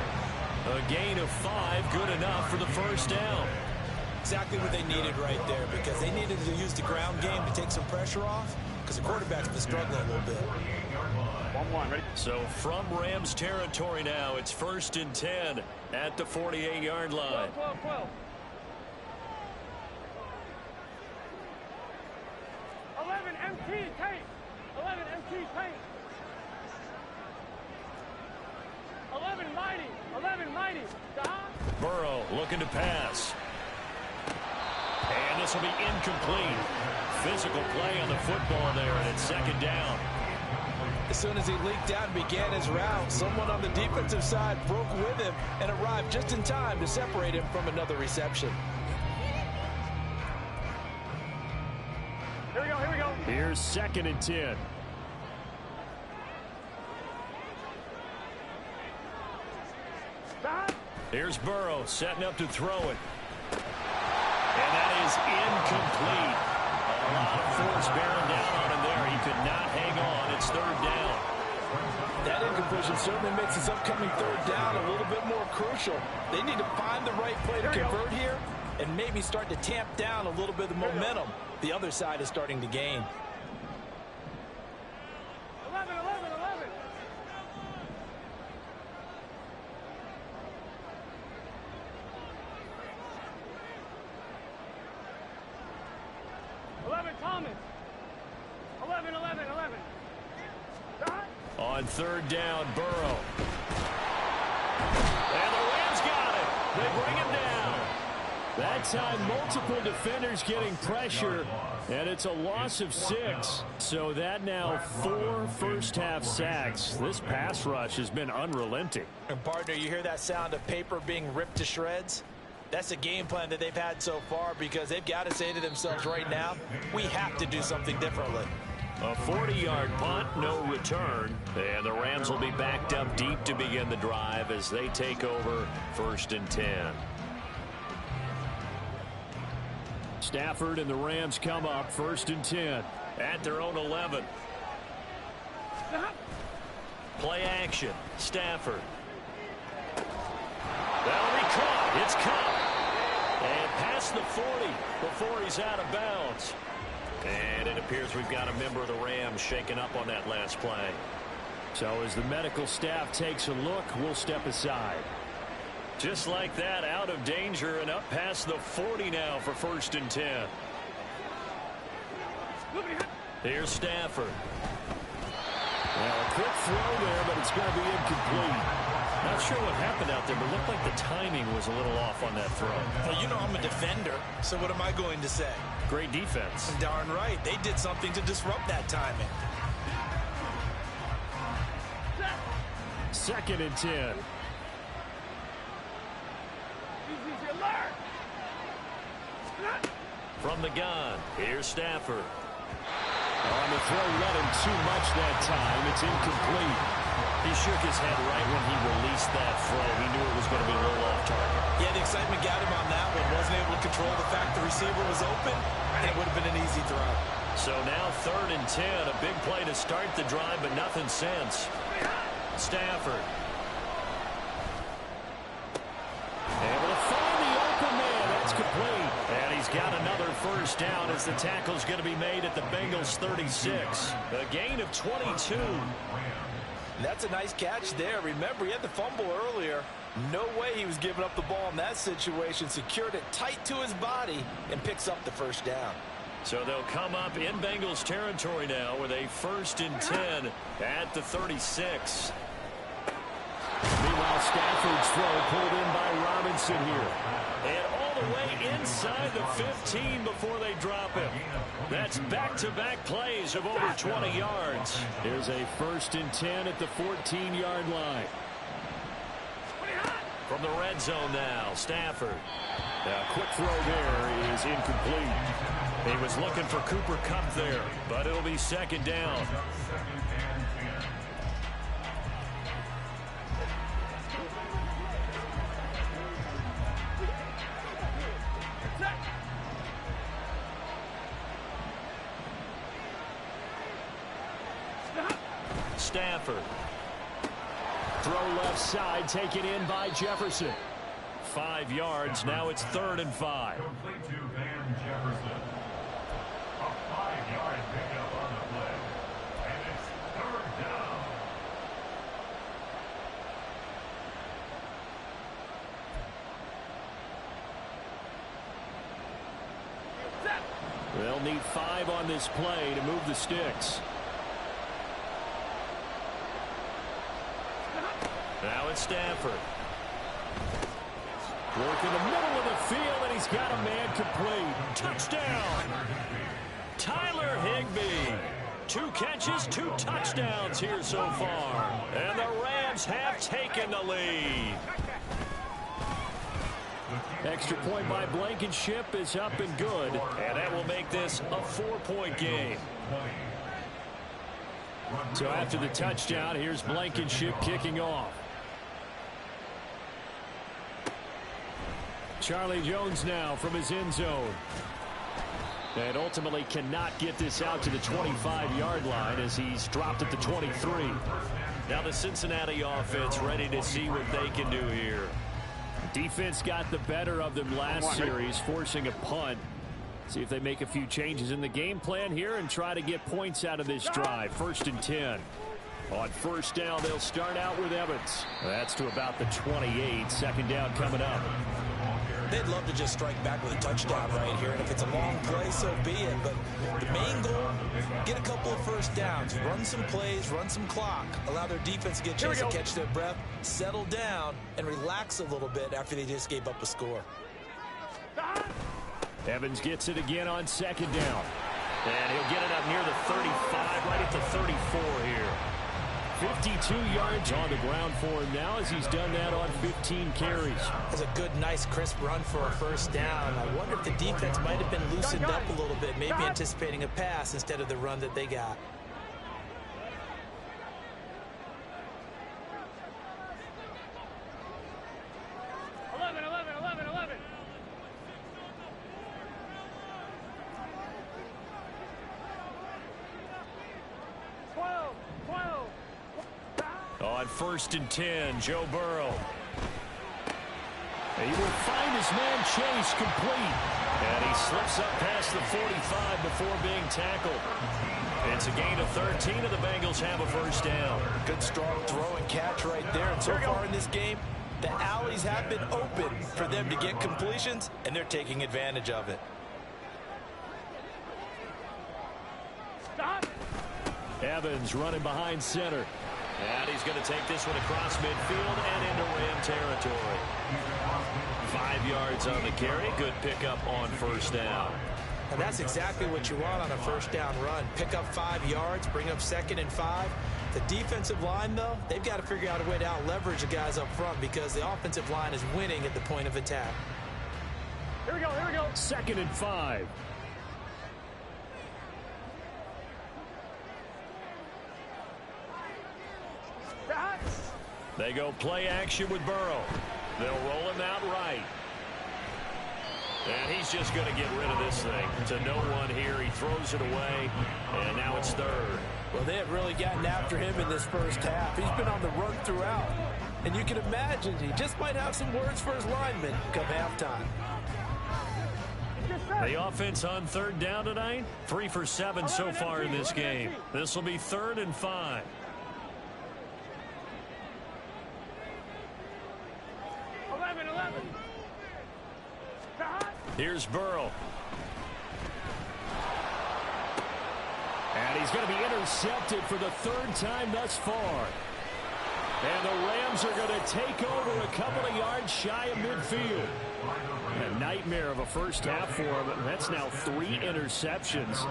A gain of 5, good enough for the first down. Exactly what they needed right there, because they needed to use the ground game to take some pressure off, because the quarterback's been struggling a little bit. 1-1, ready? So from Rams territory now, it's 1st and 10 at the 48-yard line. 12. 11 MT paint. 11 MT paint. 11 mighty. 11 mighty. Burrow looking to pass. And this will be incomplete. Physical play on the football there, and it's second down. As soon as he leaked out and began his route, someone on the defensive side broke with him and arrived just in time to separate him from another reception. Here we go. Here's 2nd and 10. Here's Burrow setting up to throw it. And that is incomplete. A lot of force bearing down on him there. He could not hang on. It's 3rd down. That incompletion certainly makes his upcoming 3rd down a little bit more crucial. They need to find the right play to convert here and maybe start to tamp down a little bit of the momentum the other side is starting to gain. 11. 11 Thomas. 11. On 3rd down, Burrow. And the Rams got it. They bring him down. That time, multiple defenders getting pressure, and it's a loss of 6. So that now 4 first-half sacks. This pass rush has been unrelenting. And partner, you hear that sound of paper being ripped to shreds? That's a game plan that they've had so far, because they've got to say to themselves right now, we have to do something differently. A 40-yard punt, no return. And the Rams will be backed up deep to begin the drive as they take over 1st and 10. Stafford and the Rams come up 1st and 10 at their own 11. Play action. Stafford. That'll be caught. It's caught. And past the 40 before he's out of bounds. And it appears we've got a member of the Rams shaken up on that last play. So as the medical staff takes a look, we'll step aside. Just like that, out of danger and up past the 40 now for 1st and 10. Here's Stafford. Well, a quick throw there, but it's going to be incomplete. Not sure what happened out there, but it looked like the timing was a little off on that throw. Well, you know I'm a defender, so what am I going to say? Great defense. Darn right. They did something to disrupt that timing. 2nd and 10. From the gun, here's Stafford. On the throw, let him too much that time. It's incomplete. He shook his head right when he released that throw. He knew it was going to be a little off target. Yeah, the excitement got him on that one. Wasn't able to control the fact the receiver was open. It would have been an easy throw. So now 3rd and 10. A big play to start the drive, but nothing since. Stafford. Able to find the open man. That's complete. And he's got another first down as the tackle's going to be made at the Bengals 36. A gain of 22. That's a nice catch there. Remember, he had the fumble earlier. No way he was giving up the ball in that situation. Secured it tight to his body and picks up the first down. So they'll come up in Bengals territory now with a 1st and 10 at the 36. Meanwhile, Stafford's throw pulled in by Robinson here. And all the way inside the 15 before they drop him. That's back-to-back plays of over 20 yards. Here's a 1st and 10 at the 14-yard line. From the red zone now, Stafford. A quick throw there is incomplete. He was looking for Cooper Kupp there, but it'll be 2nd down. Stafford. Throw left side, taken in by Jefferson. 5 yards, now it's 3rd and 5. Complete to Van Jefferson. A 5-yard pickup on the play. And it's 3rd down. They'll need 5 on this play to move the sticks. Now it's Stafford. Work in the middle of the field, and he's got a man complete. Touchdown! Tyler Higbee. 2 catches, 2 touchdowns here so far. And the Rams have taken the lead. Extra point by Blankenship is up and good. And that will make this a 4-point game. So after the touchdown, here's Blankenship kicking off. Charlie Jones now from his end zone. And ultimately cannot get this out to the 25-yard line as he's dropped at the 23. Now the Cincinnati offense ready to see what they can do here. Defense got the better of them last series, forcing a punt. See if they make a few changes in the game plan here and try to get points out of this drive. 1st and 10. On 1st down, they'll start out with Evans. That's to about the 28. 2nd down coming up. They'd love to just strike back with a touchdown right here, and if it's a long play, so be it. But the main goal, get a couple of first downs, run some plays, run some clock, allow their defense to get a chance to catch their breath, settle down, and relax a little bit after they just gave up a score. Evans gets it again on second down. And he'll get it up near the 35, right at the 34 here. 52 yards on the ground for him now as he's done that on 15 carries. That's a good, nice, crisp run for a first down. I wonder if the defense might have been loosened up a little bit, maybe anticipating a pass instead of the run that they got. On 1st and 10, Joe Burrow. He will find his man Chase complete. And he slips up past the 45 before being tackled. It's a gain of 13, and the Bengals have a first down. Good strong throw and catch right there. And so far in this game, the alleys have been open for them to get completions, and they're taking advantage of it. Stop. Evans running behind center. And he's going to take this one across midfield and into Ram territory. 5 yards on the carry. Good pickup on first down. And that's exactly what you want on a first down run. Pick up 5 yards, bring up 2nd and 5. The defensive line, though, they've got to figure out a way to out-leverage the guys up front because the offensive line is winning at the point of attack. Here we go, here we go. 2nd and 5. They go play action with Burrow. They'll roll him out right. And he's just going to get rid of this thing to no one here. He throws it away, and now it's 3rd. Well, they have really gotten after him in this first half. He's been on the run throughout. And you can imagine he just might have some words for his linemen come halftime. The offense on 3rd down tonight, 3 for 7 so far in this game. This will be 3rd and 5. Here's Burrow. And he's going to be intercepted for the 3rd time thus far. And the Rams are going to take over a couple of yards shy of midfield. A nightmare of a first half for him. That's now 3 interceptions.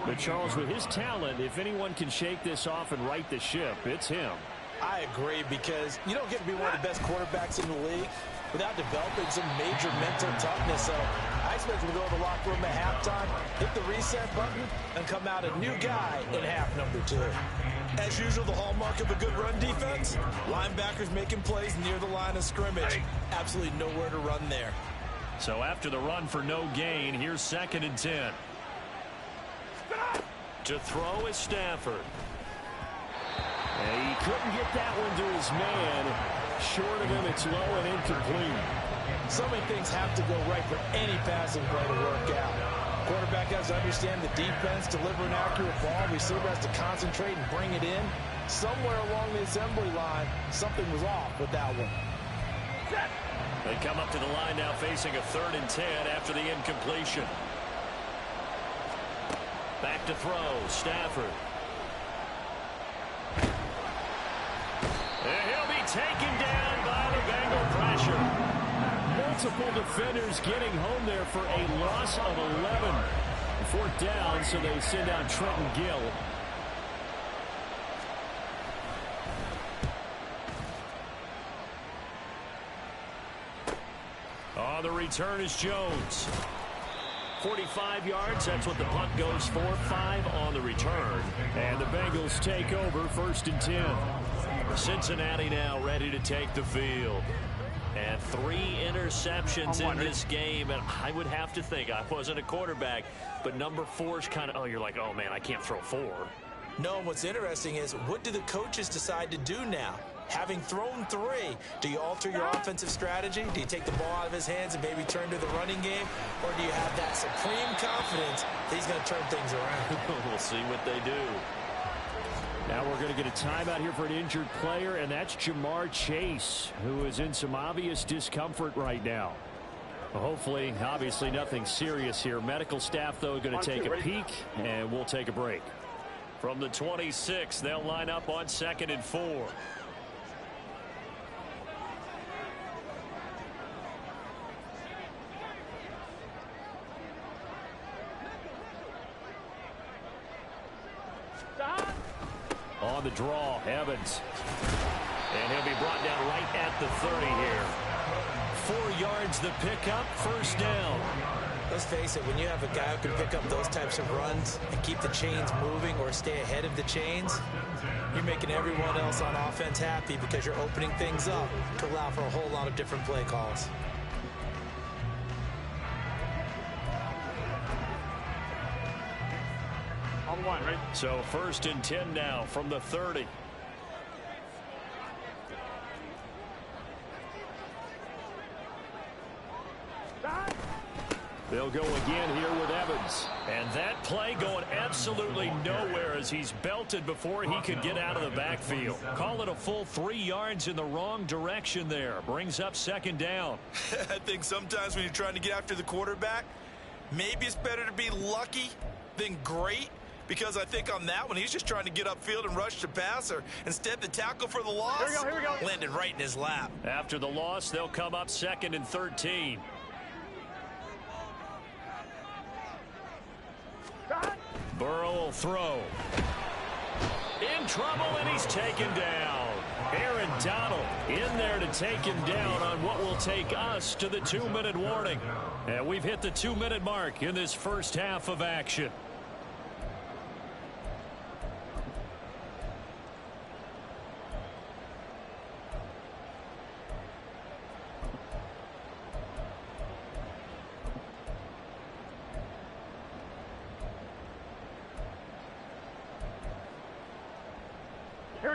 But Charles, with his talent, if anyone can shake this off and right the ship, it's him. I agree, because you don't get to be one of the best quarterbacks in the league without developing some major mental toughness. So I expect him to go to the locker room at halftime, hit the reset button, and come out a new guy in half number 2. As usual, the hallmark of a good run defense, linebackers making plays near the line of scrimmage. Absolutely nowhere to run there. So after the run for no gain, here's 2nd and 10. To throw is Stafford. And he couldn't get that one to his man. Short of him, it's low and incomplete. So many things have to go right for any passing play to work out. Quarterback has to understand the defense, deliver an accurate ball. Receiver has to concentrate and bring it in. Somewhere along the assembly line, something was off with that one. They come up to the line now facing a 3rd and 10 after the incompletion. Back to throw, Stafford. And he'll be taken down by the Bengal pressure. Multiple defenders getting home there for a loss of 11. 4th down, so they send out Trenton Gill. On the return is Jones. 45 yards, that's what the punt goes for. 5 on the return. And the Bengals take over 1st and 10. Cincinnati now ready to take the field. And 3 interceptions in this game. And I would have to think, I wasn't a quarterback, but number 4 is kind of, oh, you're like, oh, man, I can't throw 4. No, and what's interesting is, what do the coaches decide to do now? Having thrown 3, do you alter your offensive strategy? Do you take the ball out of his hands and maybe turn to the running game? Or do you have that supreme confidence that he's going to turn things around? We'll see what they do. Now we're going to get a timeout here for an injured player, and that's Jamar Chase, who is in some obvious discomfort right now. Well, hopefully, obviously, nothing serious here. Medical staff, though, going to take a peek, and we'll take a break. From the 26, they'll line up on 2nd and 4. On the draw, Evans. And he'll be brought down right at the 30 here. 4 yards the pickup, first down. Let's face it, when you have a guy who can pick up those types of runs and keep the chains moving or stay ahead of the chains, you're making everyone else on offense happy because you're opening things up to allow for a whole lot of different play calls. On one, right? So 1st and 10 now from the 30. They'll go again here with Evans. And that play going absolutely nowhere as he's belted before he could get out of the backfield. Call it a full 3 yards in the wrong direction there. Brings up 2nd down. I think sometimes when you're trying to get after the quarterback, maybe it's better to be lucky than great. Because I think on that one, he's just trying to get upfield and rush the passer. Instead, the tackle for the loss landed right in his lap. After the loss, they'll come up 2nd and 13. Burrow will throw. In trouble, and he's taken down. Aaron Donald in there to take him down on what will take us to the 2-minute warning. And we've hit the 2-minute mark in this first half of action.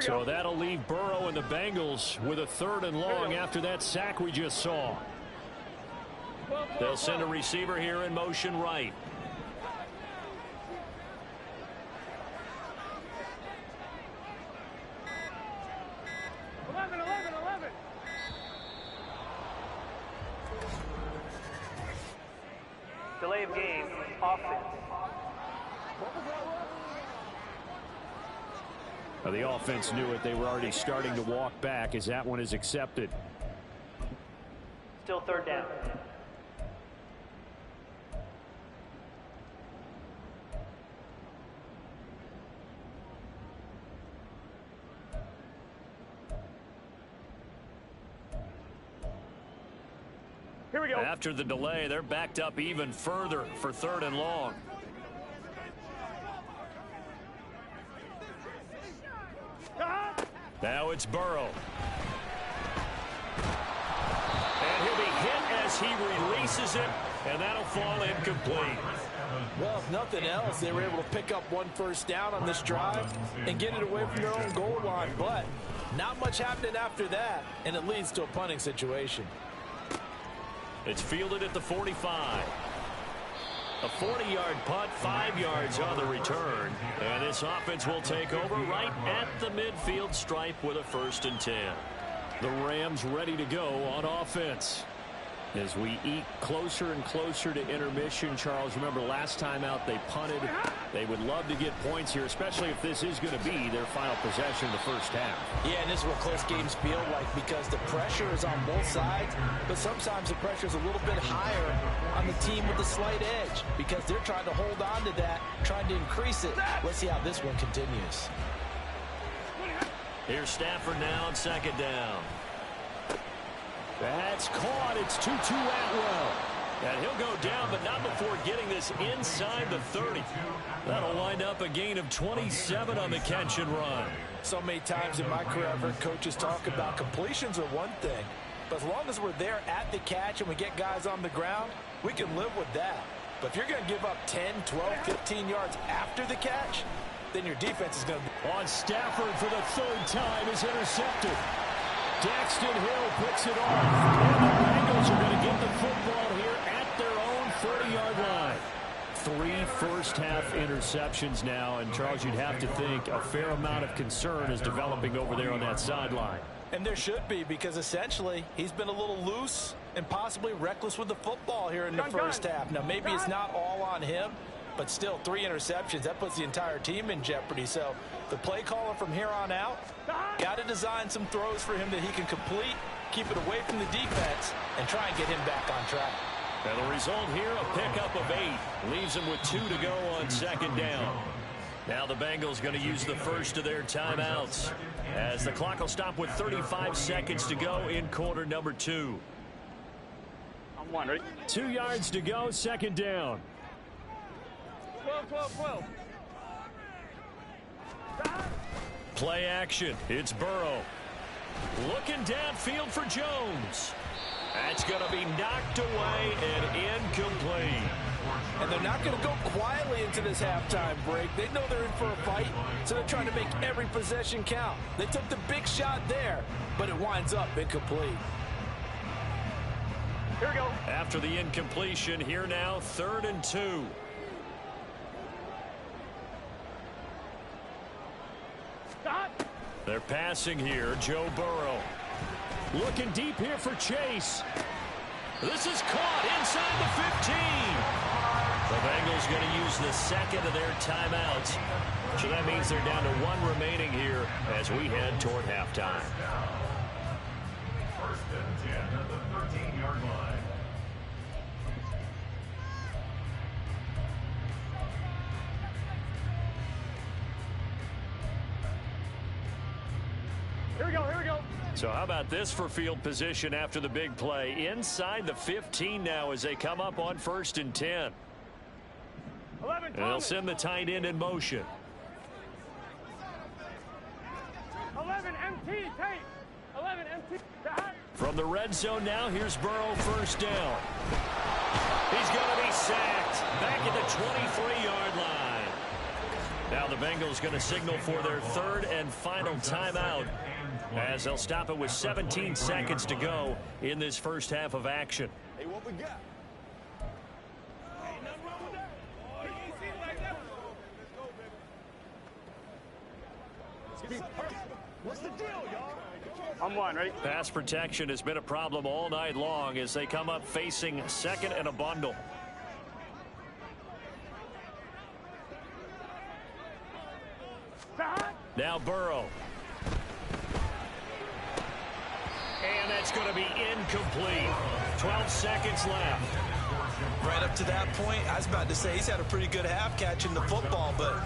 So that'll leave Burrow and the Bengals with a 3rd and long after that sack we just saw. They'll send a receiver here in motion right. Delay of game, offense. The offense knew it. They were already starting to walk back as that one is accepted. Still 3rd down. Here we go. After the delay, they're backed up even further for 3rd and long. Now it's Burrow. And he'll be hit as he releases it, and that'll fall incomplete. Well, if nothing else, they were able to pick up 1 first down on this drive and get it away from their own goal line. But not much happening after that, and it leads to a punting situation. It's fielded at the 45. A 40-yard punt, 5 yards on the return. And this offense will take over right at the midfield stripe with a 1st and 10. The Rams ready to go on offense. As we eke closer and closer to intermission, Charles, remember last time out they punted. They would love to get points here, especially if this is going to be their final possession in the first half. Yeah, and this is what close games feel like because the pressure is on both sides, but sometimes the pressure is a little bit higher on the team with the slight edge because they're trying to hold on to that, trying to increase it. Let's see how this one continues. Here's Stafford now on 2nd down. That's caught. It's Tutu Atwell. And he'll go down, but not before getting this inside the 30. That'll wind up a gain of 27 on the catch and run. So many times in my career, I've heard coaches talk about completions are one thing. But as long as we're there at the catch and we get guys on the ground, we can live with that. But if you're going to give up 10, 12, 15 yards after the catch, then your defense is going to be... On Stafford for the 3rd time is intercepted. Daxton Hill picks it off. And the Bengals are going to get the football here at their own 30-yard line. 3 first-half interceptions now. And, Charles, you'd have to think a fair amount of concern is developing over there on that sideline. And there should be because, essentially, he's been a little loose and possibly reckless with the football here in the first half. Now, maybe it's not all on him, but still 3 interceptions. That puts the entire team in jeopardy. So the play caller from here on out got to design some throws for him that he can complete, keep it away from the defense, and try and get him back on track. And the result here, a pickup of 8. Leaves him with 2 to go on 2nd down. Now the Bengals going to use the first of their timeouts as the clock will stop with 35 seconds to go in quarter number 2. I'm one, ready? 2 yards to go, second down. 12. Play action. It's Burrow. Looking downfield for Jones. That's going to be knocked away and incomplete. And they're not going to go quietly into this halftime break. They know they're in for a fight, so they're trying to make every possession count. They took the big shot there, but it winds up incomplete. Here we go. After the incompletion, here now, 3rd and 2. Stop. They're passing here. Joe Burrow. Looking deep here for Chase. This is caught inside the 15. The Bengals going to use the second of their timeouts. So that means they're down to 1 remaining here as we head toward halftime. 1st and 10 at the 13-yard line. Here we go. So how about this for field position after the big play? Inside the 15 now as they come up on 1st and 10. 11. And they'll send the tight end in motion. 11 MT tape. 11 MT. From the red zone now, here's Burrow, 1st down. He's going to be sacked back at the 23-yard line. Now the Bengals going to signal for their 3rd and final timeout as they'll stop it with 17 seconds to go in this first half of action. Hey, what we got? What's the deal, y'all? I'm one, ready? Pass protection has been a problem all night long as they come up facing 2nd and a bundle. Stop. Now Burrow. And that's going to be incomplete. 12 seconds left. Right up to that point, I was about to say he's had a pretty good half catching the football, but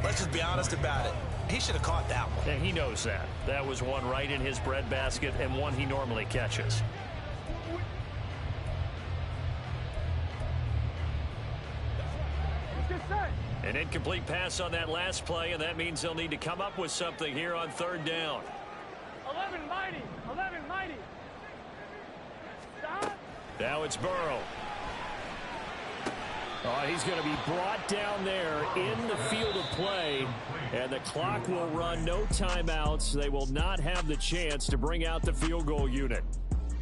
let's just be honest about it. He should have caught that one. And he knows that. That was one right in his breadbasket and one he normally catches. Just set. An incomplete pass on that last play, and that means they'll need to come up with something here on 3rd down. 11 mighty. 11 mighty. Stop. Now it's Burrow. Oh, he's going to be brought down there in the field of play, and the clock will run. No timeouts. They will not have the chance to bring out the field goal unit.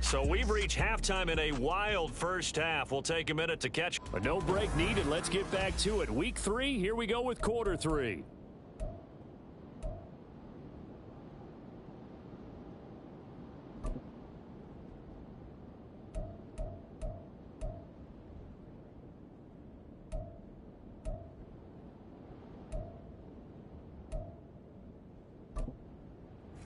So we've reached halftime in a wild first half. We'll take a minute to catch. But no break needed. Let's get back to it. Week 3, here we go with quarter 3.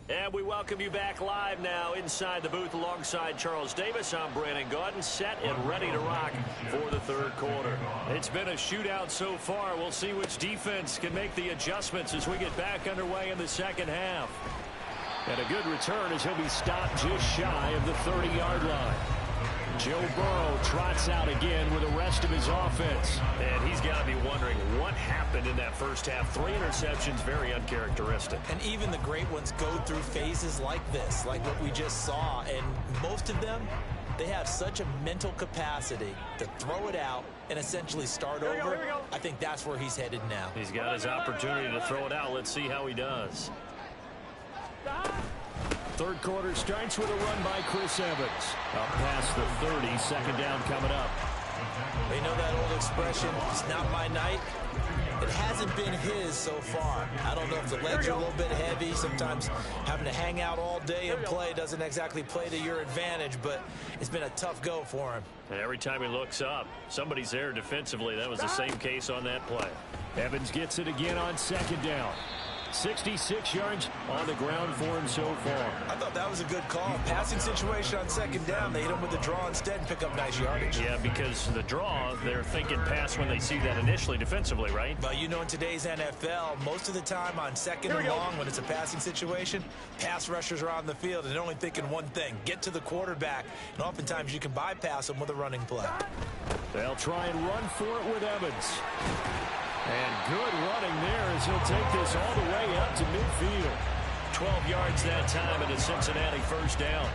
And we welcome you back live now inside the booth alongside Charles Davis. I'm Brandon Gaudin, set and ready to rock for the 3rd quarter. It's been a shootout so far. We'll see which defense can make the adjustments as we get back underway in the 2nd half. And a good return as he'll be stopped just shy of the 30-yard line. Joe Burrow trots out again with the rest of his offense. And he's got to be wondering what happened in that first half. 3 interceptions, very uncharacteristic. And even the great ones go through phases like this, like what we just saw. And most of them, they have such a mental capacity to throw it out and essentially start over. Here we go. I think that's where he's headed now. He's got his opportunity to throw it out. Let's see how he does. Stop. 3rd quarter starts with a run by Chris Evans. Up past the 30, 2nd down coming up. You know that old expression, it's not my night? It hasn't been his so far. I don't know if the legs are a little bit heavy. Sometimes having to hang out all day and play doesn't exactly play to your advantage, but it's been a tough go for him. And every time he looks up, somebody's there defensively. That was the same case on that play. Evans gets it again on 2nd down. 66 yards on the ground for him so far. I thought that was a good call. Passing situation on second down. They hit him with the draw instead and pick up nice yardage. Yeah, because the draw, they're thinking pass when they see that initially defensively, right? But you know, in today's NFL, most of the time on second and long, when it's a passing situation, pass rushers are on the field and they're only thinking one thing: get to the quarterback. And oftentimes you can bypass them with a running play. They'll try and run for it with Evans. And good running there as he'll take this all the way up to midfield. 12 yards that time and a Cincinnati first down.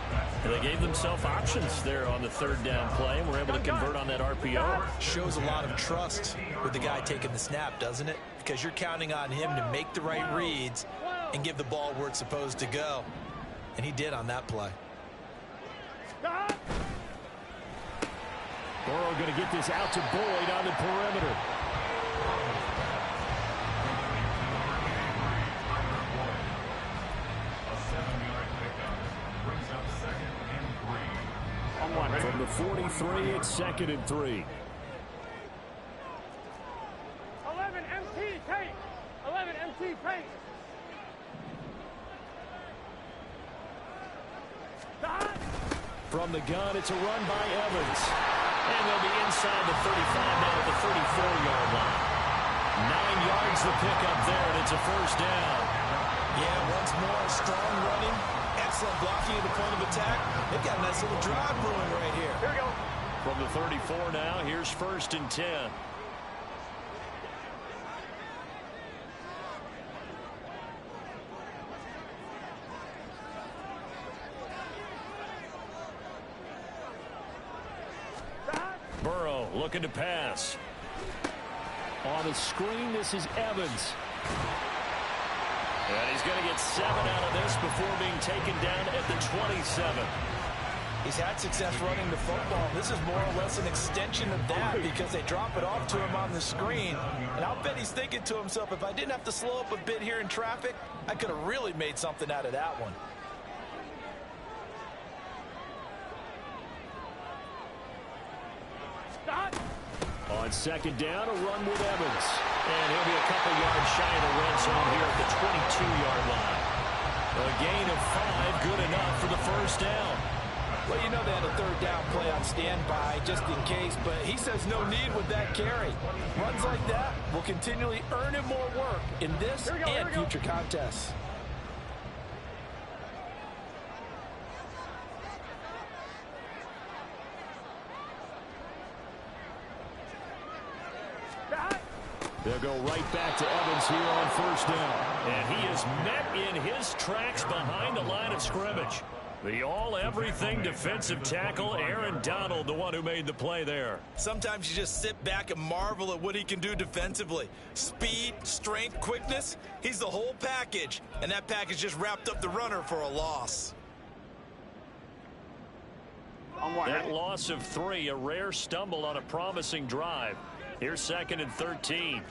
And they gave themselves options there on the third down play and were able to convert on that RPO. Shows a lot of trust with the guy taking the snap, doesn't it? Because you're counting on him to make the right reads and give the ball where it's supposed to go. And he did on that play. Burrow going to get this out to Boyd on the perimeter. From the 43, it's 2nd and 3. 11 MT tape. 11 MT tape. From the gun, it's a run by Evans. And they'll be inside the 35 now at the 34-yard line. 9 yards the pickup there, and it's a first down. Yeah, once more, strong running. Excellent blocking at the point of attack. They've got a nice little drive brewing right here. Here we go. From the 34 now, here's 1st and 10. Burrow looking to pass. On the screen, this is Evans. And he's going to get 7 out of this before being taken down at the 27. He's had success running the football. This is more or less an extension of that because they drop it off to him on the screen. And I'll bet he's thinking to himself, if I didn't have to slow up a bit here in traffic, I could have really made something out of that one. On 2nd down, a run with Evans. And he'll be a couple yards shy of the red zone here at the 22-yard line. A gain of 5, good enough for the first down. Well, you know they had a third down play on standby just in case, but he says no need with that carry. Runs like that will continually earn him more work in this and future contests. They'll go right back to Evans here on 1st down. And he is met in his tracks behind the line of scrimmage. The all-everything defensive tackle, Aaron Donald, the one who made the play there. Sometimes you just sit back and marvel at what he can do defensively. Speed, strength, quickness, he's the whole package. And that package just wrapped up the runner for a loss. That loss of 3, a rare stumble on a promising drive. Here's 2nd and 13.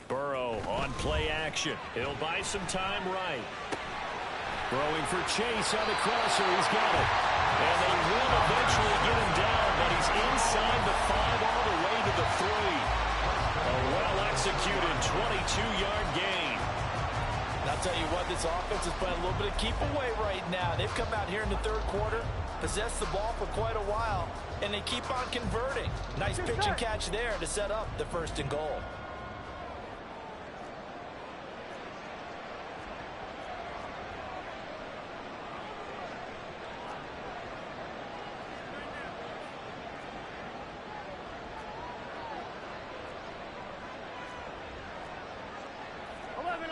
Burrow on play action. He'll buy some time right. Throwing for Chase on the crosser. He's got it. And they will eventually get him down, but he's inside the 5 all the way to the 3. A well-executed 22-yard gain. And I'll tell you what, this offense is playing a little bit of keep away right now. They've come out here in the 3rd quarter, possessed the ball for quite a while, and they keep on converting. Nice pitch and catch there to set up the 1st and goal.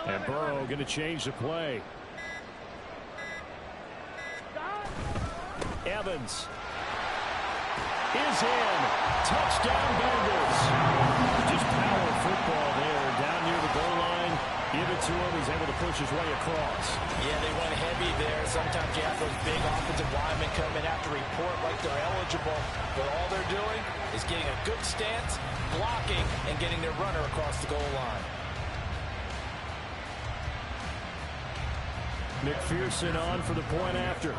And Burrow going to change the play. Evans is in. Touchdown Bengals. Just power football there. Down near the goal line. Give it to him. He's able to push his way across. Yeah, they went heavy there. Sometimes you have those big offensive linemen come in, have to report like they're eligible. But all they're doing is getting a good stance, blocking, and getting their runner across the goal line. McPherson on for the point after.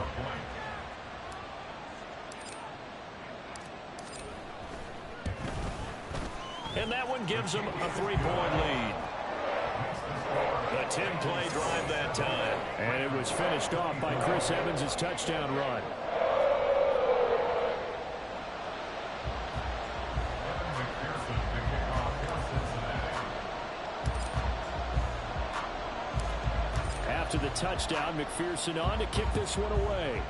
And that one gives them a 3-point lead. A 10-play drive that time. And it was finished off by Chris Evans' touchdown run. After the touchdown, McPherson on to kick this one away.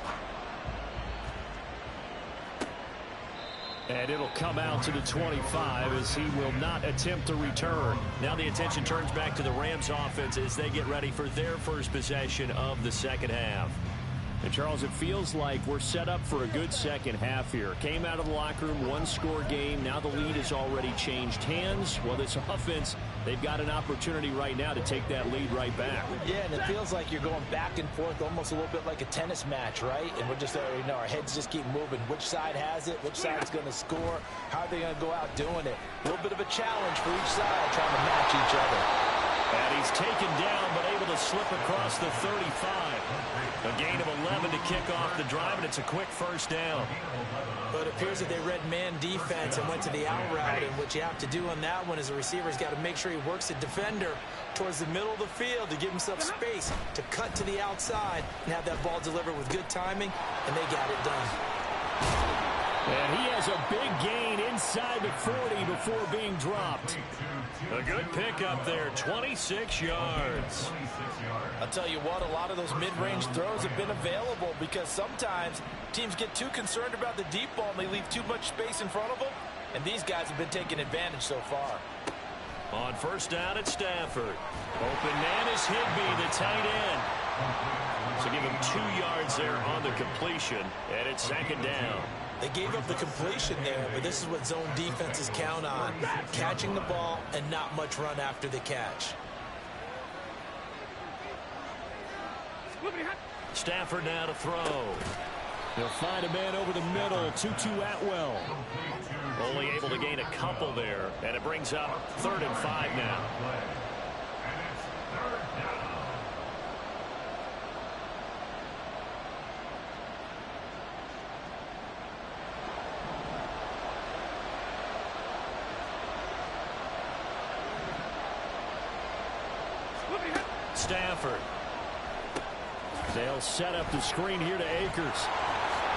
And it'll come out to the 25 as he will not attempt to return. Now the attention turns back to the Rams offense as they get ready for their first possession of the second half. And Charles, it feels like we're set up for a good second half here. Came out of the locker room, one-score game. Now the lead has already changed hands. Well, this offense, they've got an opportunity right now to take that lead right back. Yeah, and it feels like you're going back and forth almost a little bit like a tennis match, right? And we're just, our heads just keep moving. Which side has it? Which side's going to score? How are they going to go out doing it? A little bit of a challenge for each side trying to match each other. And he's taken down but able to slip across the 35. A gain of 11 to kick off the drive, and it's a quick first down. But it appears that they read man defense and went to the out route, and what you have to do on that one is the receiver's got to make sure he works the defender towards the middle of the field to give himself space to cut to the outside and have that ball delivered with good timing, and they got it done. And he has a big gain inside the 40 before being dropped. A good pickup there, 26 yards. I'll tell you what, a lot of those mid-range throws have been available because sometimes teams get too concerned about the deep ball and they leave too much space in front of them, and these guys have been taking advantage so far. On first down at Stafford. Open man is Higbee, the tight end. So give him 2 yards there on the completion, and it's second down. They gave up the completion there, but this is what zone defenses count on. Catching the ball and not much run after the catch. Stafford now to throw. He'll find a man over the middle. Tutu Atwell. Only able to gain a couple there, and it brings up 3rd and 5 now. Stafford. They'll set up the screen here to Akers.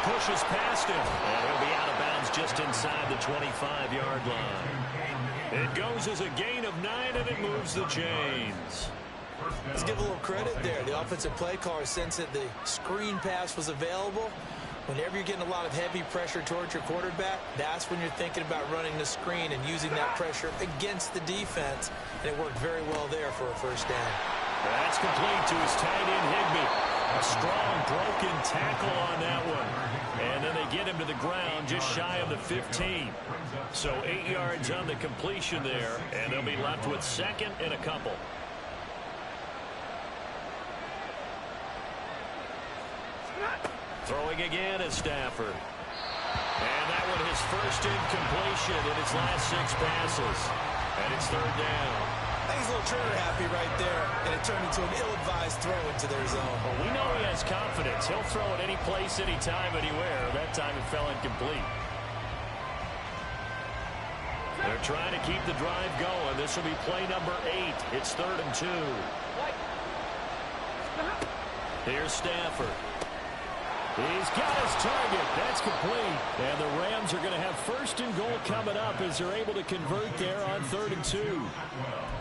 Pushes past him. And he'll be out of bounds just inside the 25-yard line. It goes as a gain of 9, and it moves the chains. Let's give a little credit there. The offensive play caller sensed that the screen pass was available. Whenever you're getting a lot of heavy pressure towards your quarterback, that's when you're thinking about running the screen and using that pressure against the defense. And it worked very well there for a first down. That's complete to his tight end, Higbee. A strong broken tackle on that one. And then they get him to the ground just shy of the 15. So 8 yards on the completion there, and they'll be left with 2nd and a couple. Throwing again is Stafford. And that one his first incompletion in his last 6 passes. And it's 3rd down. I think he's a little trigger happy right there, and it turned into an ill-advised throw into their zone. Well, we know he has confidence. He'll throw it any place, anytime, anywhere. That time it fell incomplete. They're trying to keep the drive going. This will be play number 8. It's 3rd and 2. Here's Stafford. He's got his target. That's complete. And the Rams are going to have 1st and goal coming up as they're able to convert there on 3rd and 2.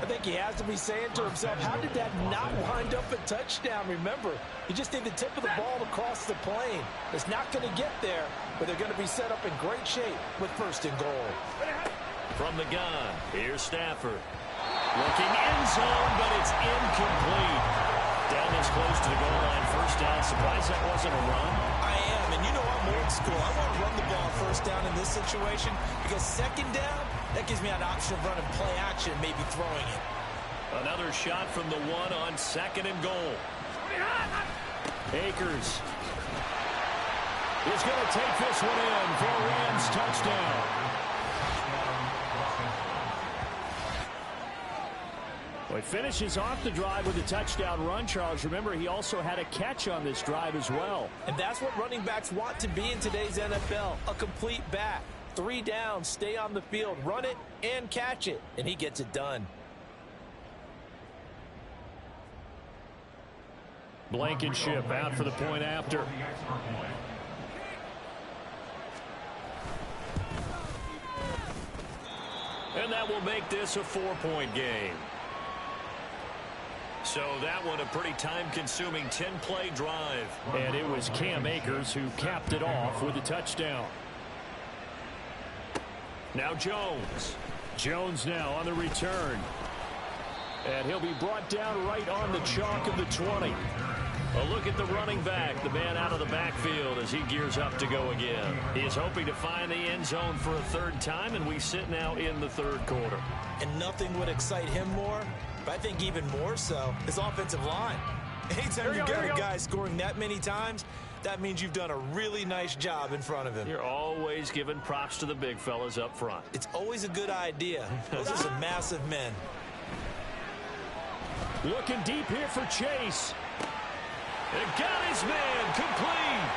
I think he has to be saying to himself, how did that not wind up a touchdown? Remember, you just need the tip of the ball to cross the plane. It's not going to get there, but they're going to be set up in great shape with 1st and goal. From the gun, here's Stafford. Looking end zone, but it's incomplete. Down this close to the goal line, 1st down. Surprised that wasn't a run? I am, and you know I'm old school. I want to run the ball 1st down in this situation because 2nd down, that gives me an option of running play action, maybe throwing it. Another shot from the 1 on 2nd and goal. Akers is going to take this one in for a Rams touchdown. Well, he finishes off the drive with a touchdown run, Charles. Remember, he also had a catch on this drive as well. And that's what running backs want to be in today's NFL, a complete back. 3 down, stay on the field, run it and catch it, and he gets it done. Blankenship out for the point after. And that will make this a 4-point game. So that one a pretty time-consuming 10-play drive. And it was Cam Akers who capped it off with a touchdown. Now Jones. Jones now on the return. And he'll be brought down right on the chalk of the 20. A look at the running back, the man out of the backfield as he gears up to go again. He is hoping to find the end zone for a 3rd time, and we sit now in the 3rd quarter. And nothing would excite him more, but I think even more so, his offensive line. Anytime you get a guy scoring that many times, that means you've done a really nice job in front of him. You're always giving props to the big fellas up front. It's always a good idea. Those are some massive men. Looking deep here for Chase. And got his man complete.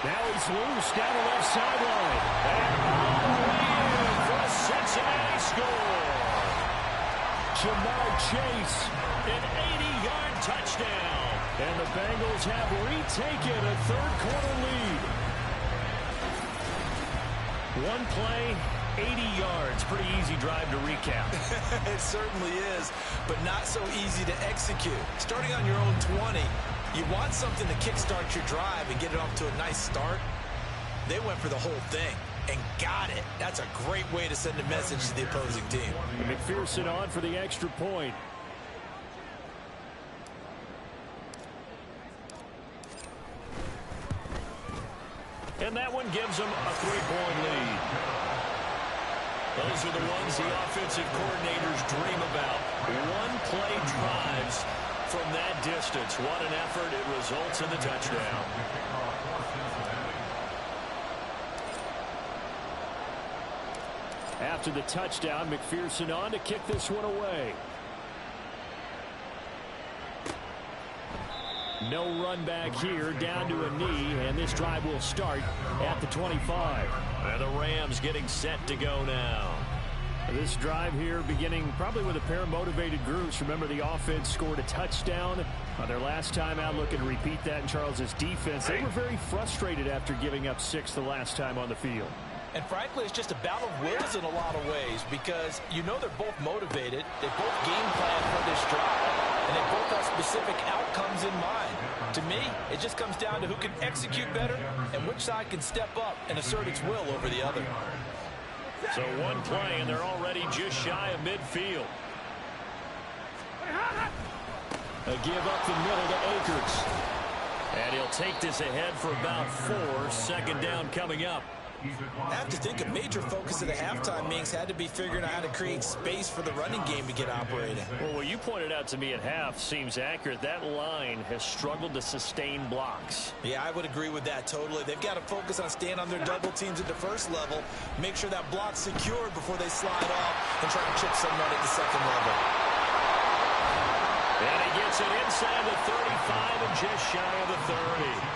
Now he's loose down the left sideline. And all the way in for a Cincinnati score. Jamar Chase, an 80-yard touchdown. And the Bengals have retaken a 3rd quarter lead. 1 play, 80 yards. Pretty easy drive to recap. It certainly is, but not so easy to execute. Starting on your own 20, you want something to kickstart your drive and get it off to a nice start. They went for the whole thing and got it. That's a great way to send a message to the opposing team. McPherson on for the extra point. And that one gives them a 3-point lead. Those are the ones the offensive coordinators dream about. 1-play drives from that distance. What an effort. It results in the touchdown. After the touchdown, McPherson on to kick this one away. No run back here, down to a knee, and this drive will start at the 25. And the Rams getting set to go now. This drive here beginning probably with a pair of motivated groups. Remember, the offense scored a touchdown on their last time out. Looking to repeat that in Charles's defense. They were very frustrated after giving up 6 the last time on the field. And frankly, it's just a battle of wills in a lot of ways because you know they're both motivated. They both game plan for this drive, and they both have specific outcomes in mind. To me, it just comes down to who can execute better and which side can step up and assert its will over the other. So 1 play, and they're already just shy of midfield. A give up the middle to Akers. And he'll take this ahead for about 4. 2nd down coming up. I have to think a major focus of the halftime meetings had to be figuring out how to create space for the running game to get operating. Well, what you pointed out to me at half seems accurate. That line has struggled to sustain blocks. Yeah, I would agree with that totally. They've got to focus on staying on their double teams at the first level, make sure that block's secured before they slide off and try to chip someone at the 2nd level. And he gets it inside the 35 and just shy of the 30.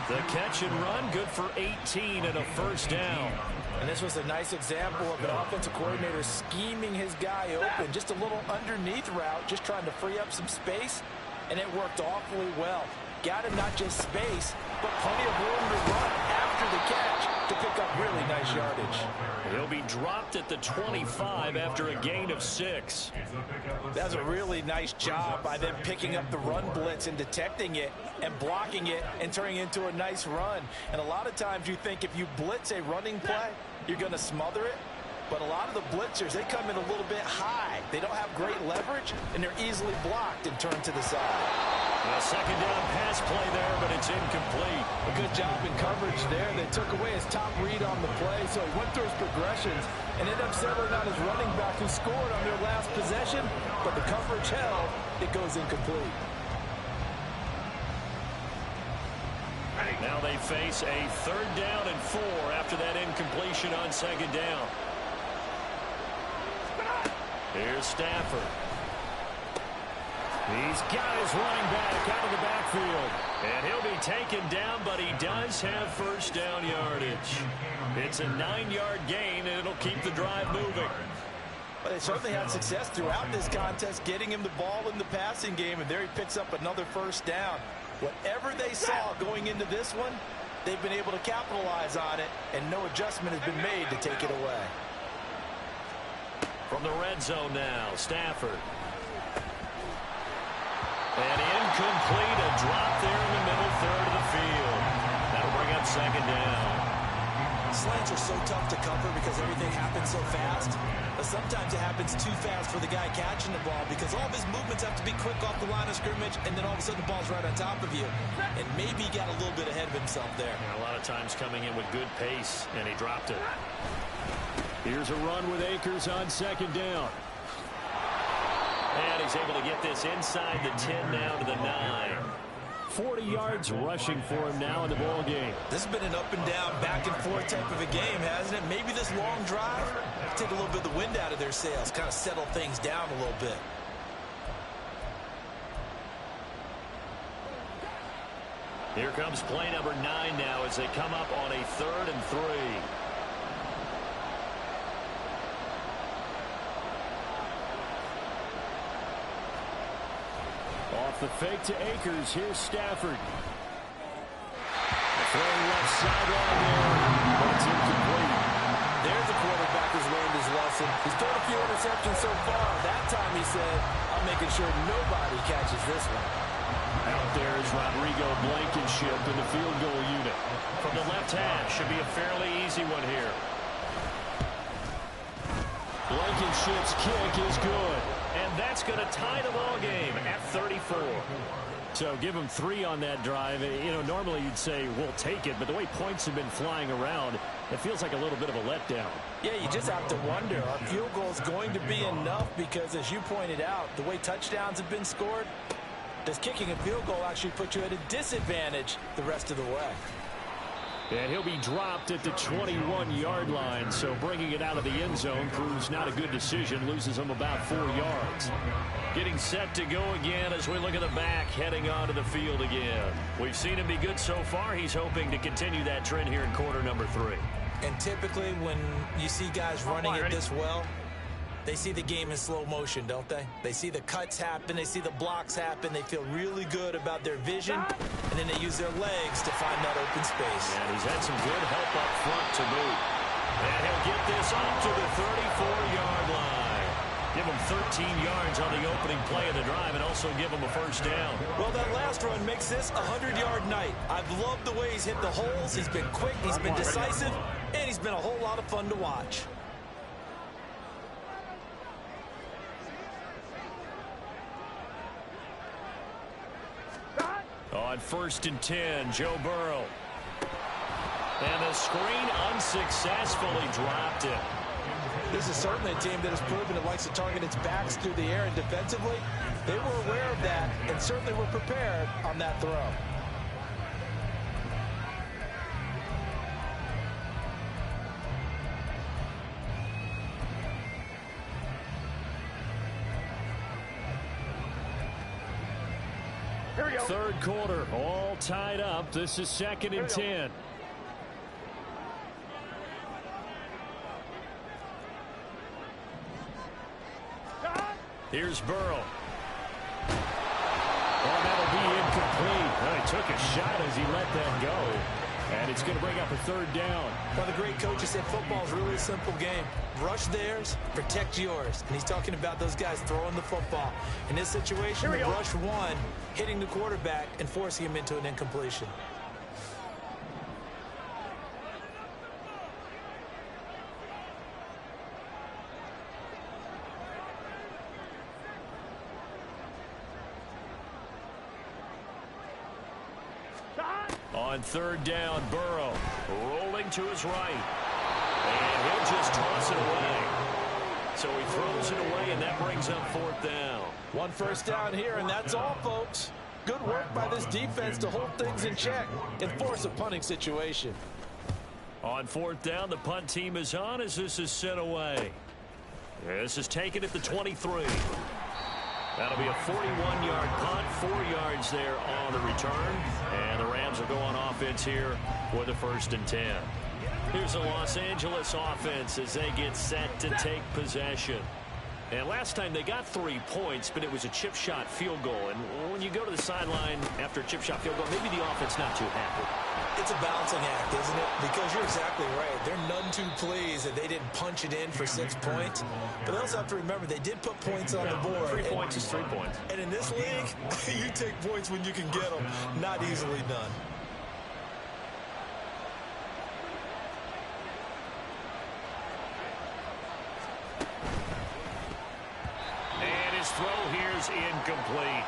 The catch and run, good for 18 and a 1st down. And this was a nice example of an offensive coordinator scheming his guy open. Just a little underneath route, just trying to free up some space, and it worked awfully well. Got him not just space, but plenty of room to run after the catch to pick up really nice yardage. He'll be dropped at the 25 after a gain of 6. That's a really nice job by them picking up the run blitz and detecting it and blocking it and turning it into a nice run. And a lot of times you think if you blitz a running play, you're going to smother it. But a lot of the blitzers, they come in a little bit high. They don't have great leverage, and they're easily blocked and turned to the side. A 2nd down pass play there, but it's incomplete. A good job in coverage there. They took away his top read on the play, so he went through his progressions and ended up settling on his running back who scored on their last possession, but the coverage held. It goes incomplete. Now they face a 3rd down and 4 after that incompletion on 2nd down. Here's Stafford. He's got his running back out of the backfield. And he'll be taken down, but he does have 1st down yardage. It's a 9-yard gain, and it'll keep the drive moving. Well, they certainly had success throughout this contest, getting him the ball in the passing game, and there he picks up another first down. Whatever they saw going into this one, they've been able to capitalize on it, and no adjustment has been made to take it away. From the red zone now, Stafford. And incomplete, a drop there in the middle third of the field. That'll bring up second down. Slants are so tough to cover because everything happens so fast. But sometimes it happens too fast for the guy catching the ball because all of his movements have to be quick off the line of scrimmage, and then all of a sudden the ball's right on top of you. And maybe he got a little bit ahead of himself there. And a lot of times coming in with good pace, and he dropped it. Here's a run with Akers on second down. And he's able to get this inside the 10 now to the 9. 40 yards rushing for him now in the ball game. This has been an up and down, back and forth type of a game, hasn't it? Maybe this long drive take a little bit of the wind out of their sails, kind of settle things down a little bit. Here comes play number 9 now as they come up on a 3rd and 3. Off the fake to Akers. Here's Stafford. Throwing left sideline there, but it's incomplete. There's a quarterback who's learned his lesson. He's thrown a few interceptions so far. That time he said, I'm making sure nobody catches this one. Out there is Rodrigo Blankenship in the field goal unit. From the left hash, should be a fairly easy one here. Blankenship's kick is good. And that's going to tie the ball game at 34. So give him 3 on that drive. You know, normally you'd say, we'll take it. But the way points have been flying around, it feels like a little bit of a letdown. Yeah, you just have to wonder, are field goals going to be enough? Because as you pointed out, the way touchdowns have been scored, does kicking a field goal actually put you at a disadvantage the rest of the way? And he'll be dropped at the 21-yard line, so bringing it out of the end zone proves not a good decision, loses him about 4 yards. Getting set to go again as we look at the back, heading onto the field again. We've seen him be good so far. He's hoping to continue that trend here in quarter number 3. And typically when you see guys running it this well, they see the game in slow motion, don't they? They see the cuts happen. They see the blocks happen. They feel really good about their vision, and then they use their legs to find that open space. And he's had some good help up front to boot. And he'll get this up to the 34-yard line. Give him 13 yards on the opening play of the drive and also give him a first down. Well, that last run makes this a 100-yard night. I've loved the way he's hit the holes. He's been quick. He's been decisive. And he's been a whole lot of fun to watch. On 1st and 10, Joe Burrow. And the screen unsuccessfully dropped it. This is certainly a team that has proven it likes to target its backs through the air, and defensively, they were aware of that and certainly were prepared on that throw. Third quarter, all tied up. This is 2nd and 10. Here's Burrow. Oh, that'll be incomplete. Well, he took a shot as he let that go. And it's going to bring up a 3rd down. Well, the great coach has said football is really a simple game. Rush theirs, protect yours. And he's talking about those guys throwing the football. In this situation, the rush one, hitting the quarterback and forcing him into an incompletion. On 3rd down, Burrow rolling to his right. And he'll just toss it away. So he throws it away, and that brings up 4th down. 1 first down here, and that's all, folks. Good work by this defense to hold things in check and force a punting situation. On 4th down, the punt team is on as this is sent away. This is taken at the 23. That'll be a 41-yard punt, 4 yards there on the return. And the Rams will go on offense here with a 1st and 10. Here's a Los Angeles offense as they get set to take possession. And last time they got 3 points, but it was a chip shot field goal. And when you go to the sideline after a chip shot field goal, maybe the offense not too happy. It's a balancing act, isn't it? Because you're exactly right. They're none too pleased that they didn't punch it in for 6 points. But they also have to remember they did put points on the board. 3 points is 3 points. And in this league, you take points when you can get them. Not easily done. His throw here is incomplete.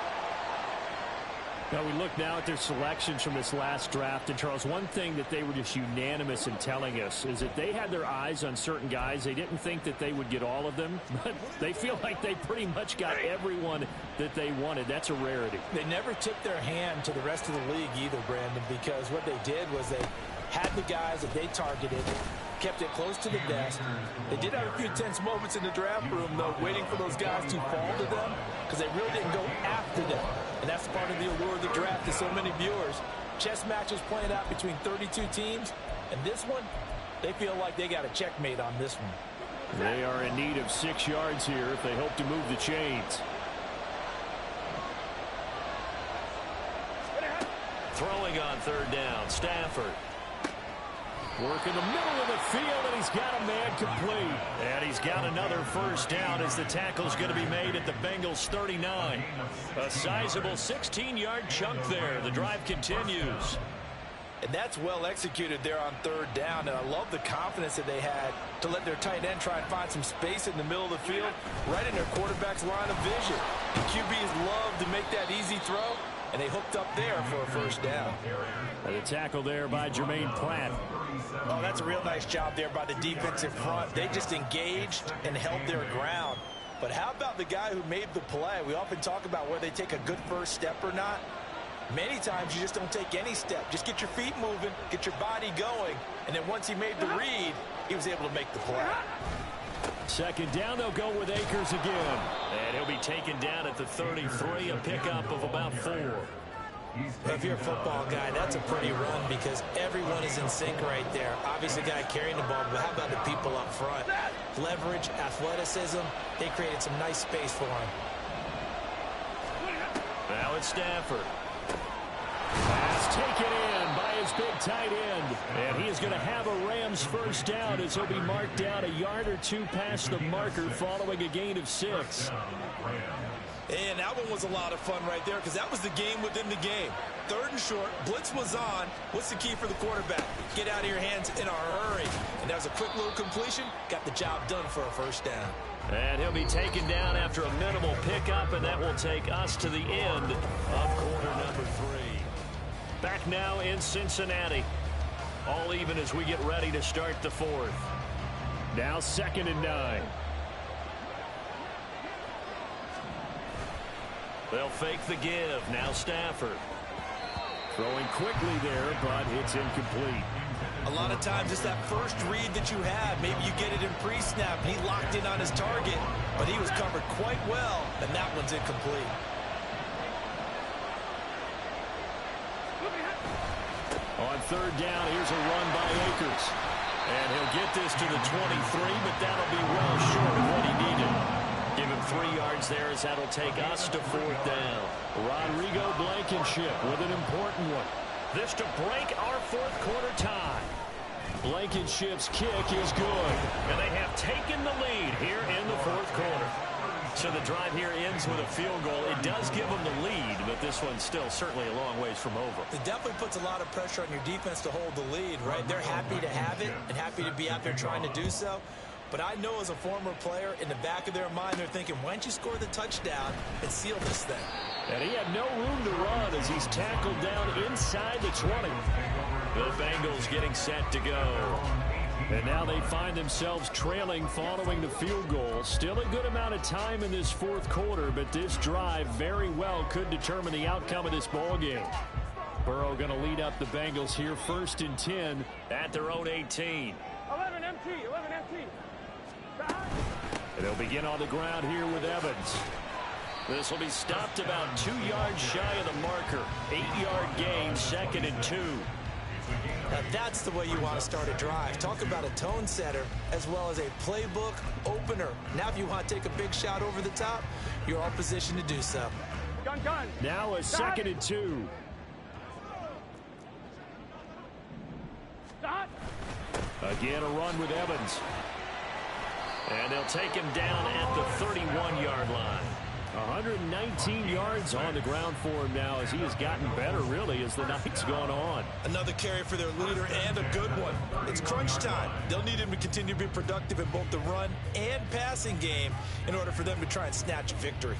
Now we look now at their selections from this last draft, and Charles, one thing that they were just unanimous in telling us is that they had their eyes on certain guys. They didn't think that they would get all of them, but they feel like they pretty much got everyone that they wanted. That's a rarity. They never tipped their hand to the rest of the league either, Brandon, because what they did was they had the guys that they targeted, kept it close to the vest. They did have a few tense moments in the draft room, though, waiting for those guys to fall to them because they really didn't go after them. And that's part of the allure of the draft to so many viewers. Chess matches playing out between 32 teams, and this one, they feel like they got a checkmate on this one. They are in need of 6 yards here if they hope to move the chains. Throwing on 3rd down, Stafford. Work in the middle of the field, and he's got a man complete. And he's got another first down as the tackle's going to be made at the Bengals 39. A sizable 16-yard chunk there. The drive continues. And that's well executed there on 3rd down. And I love the confidence that they had to let their tight end try and find some space in the middle of the field, right in their quarterback's line of vision. The QBs love to make that easy throw, and they hooked up there for a first down. And a tackle there by Jermaine Pratt. Oh, that's a real nice job there by the defensive front. They just engaged and held their ground. But how about the guy who made the play? We often talk about whether they take a good first step or not. Many times you just don't take any step. Just get your feet moving, get your body going, and then once he made the read, he was able to make the play. 2nd down, they'll go with Akers again. And he'll be taken down at the 33, a pickup of about 4. If you're a football guy, that's a pretty run because everyone is in sync right there. Obviously, the guy carrying the ball, but how about the people up front? Leverage, athleticism, they created some nice space for him. Now it's Stafford. Pass taken in by his big tight end. And he is going to have a Rams first down as he'll be marked down a yard or 2 past the marker following a gain of 6. And that one was a lot of fun right there because that was the game within the game. 3rd and short, blitz was on. What's the key for the quarterback? Get out of your hands in a hurry. And that was a quick little completion. Got the job done for a first down. And he'll be taken down after a minimal pickup, and that will take us to the end of quarter number 3. Back now in Cincinnati. All even as we get ready to start the 4th. Now 2nd and 9. They'll fake the give. Now Stafford. Throwing quickly there, but it's incomplete. A lot of times it's that first read that you have. Maybe you get it in pre-snap, and he locked in on his target, but he was covered quite well, and that one's incomplete. On 3rd down, here's a run by Akers. And he'll get this to the 23, but that'll be well short of what he needed. Give him 3 yards there as that'll take us to 4th down. Rodrigo Blankenship with an important one. This to break our 4th quarter tie. Blankenship's kick is good. And they have taken the lead here in the 4th quarter. So the drive here ends with a field goal. It does give them the lead, but this one's still certainly a long ways from over. It definitely puts a lot of pressure on your defense to hold the lead, right? They're happy to have it and happy to be out there trying to do so. But I know as a former player, in the back of their mind, they're thinking, why don't you score the touchdown and seal this thing? And he had no room to run as he's tackled down inside the 20. The Bengals getting set to go. And now they find themselves trailing following the field goal. Still a good amount of time in this 4th quarter, but this drive very well could determine the outcome of this ball game. Burrow going to lead up the Bengals here 1st and 10 at their own 18. 11 MT, 11 MT. And they'll begin on the ground here with Evans. This will be stopped about 2 yards shy of the marker. 8-yard gain, 2nd and 2. Now that's the way you want to start a drive. Talk about a tone setter as well as a playbook opener. Now if you want to take a big shot over the top, you're all positioned to do so. Gun. Now a 2nd and 2. Stop. Again, a run with Evans. And they'll take him down at the 31-yard line. 119 yards on the ground for him now as he has gotten better, really, as the night's gone on. Another carry for their leader and a good one. It's crunch time. They'll need him to continue to be productive in both the run and passing game in order for them to try and snatch a victory.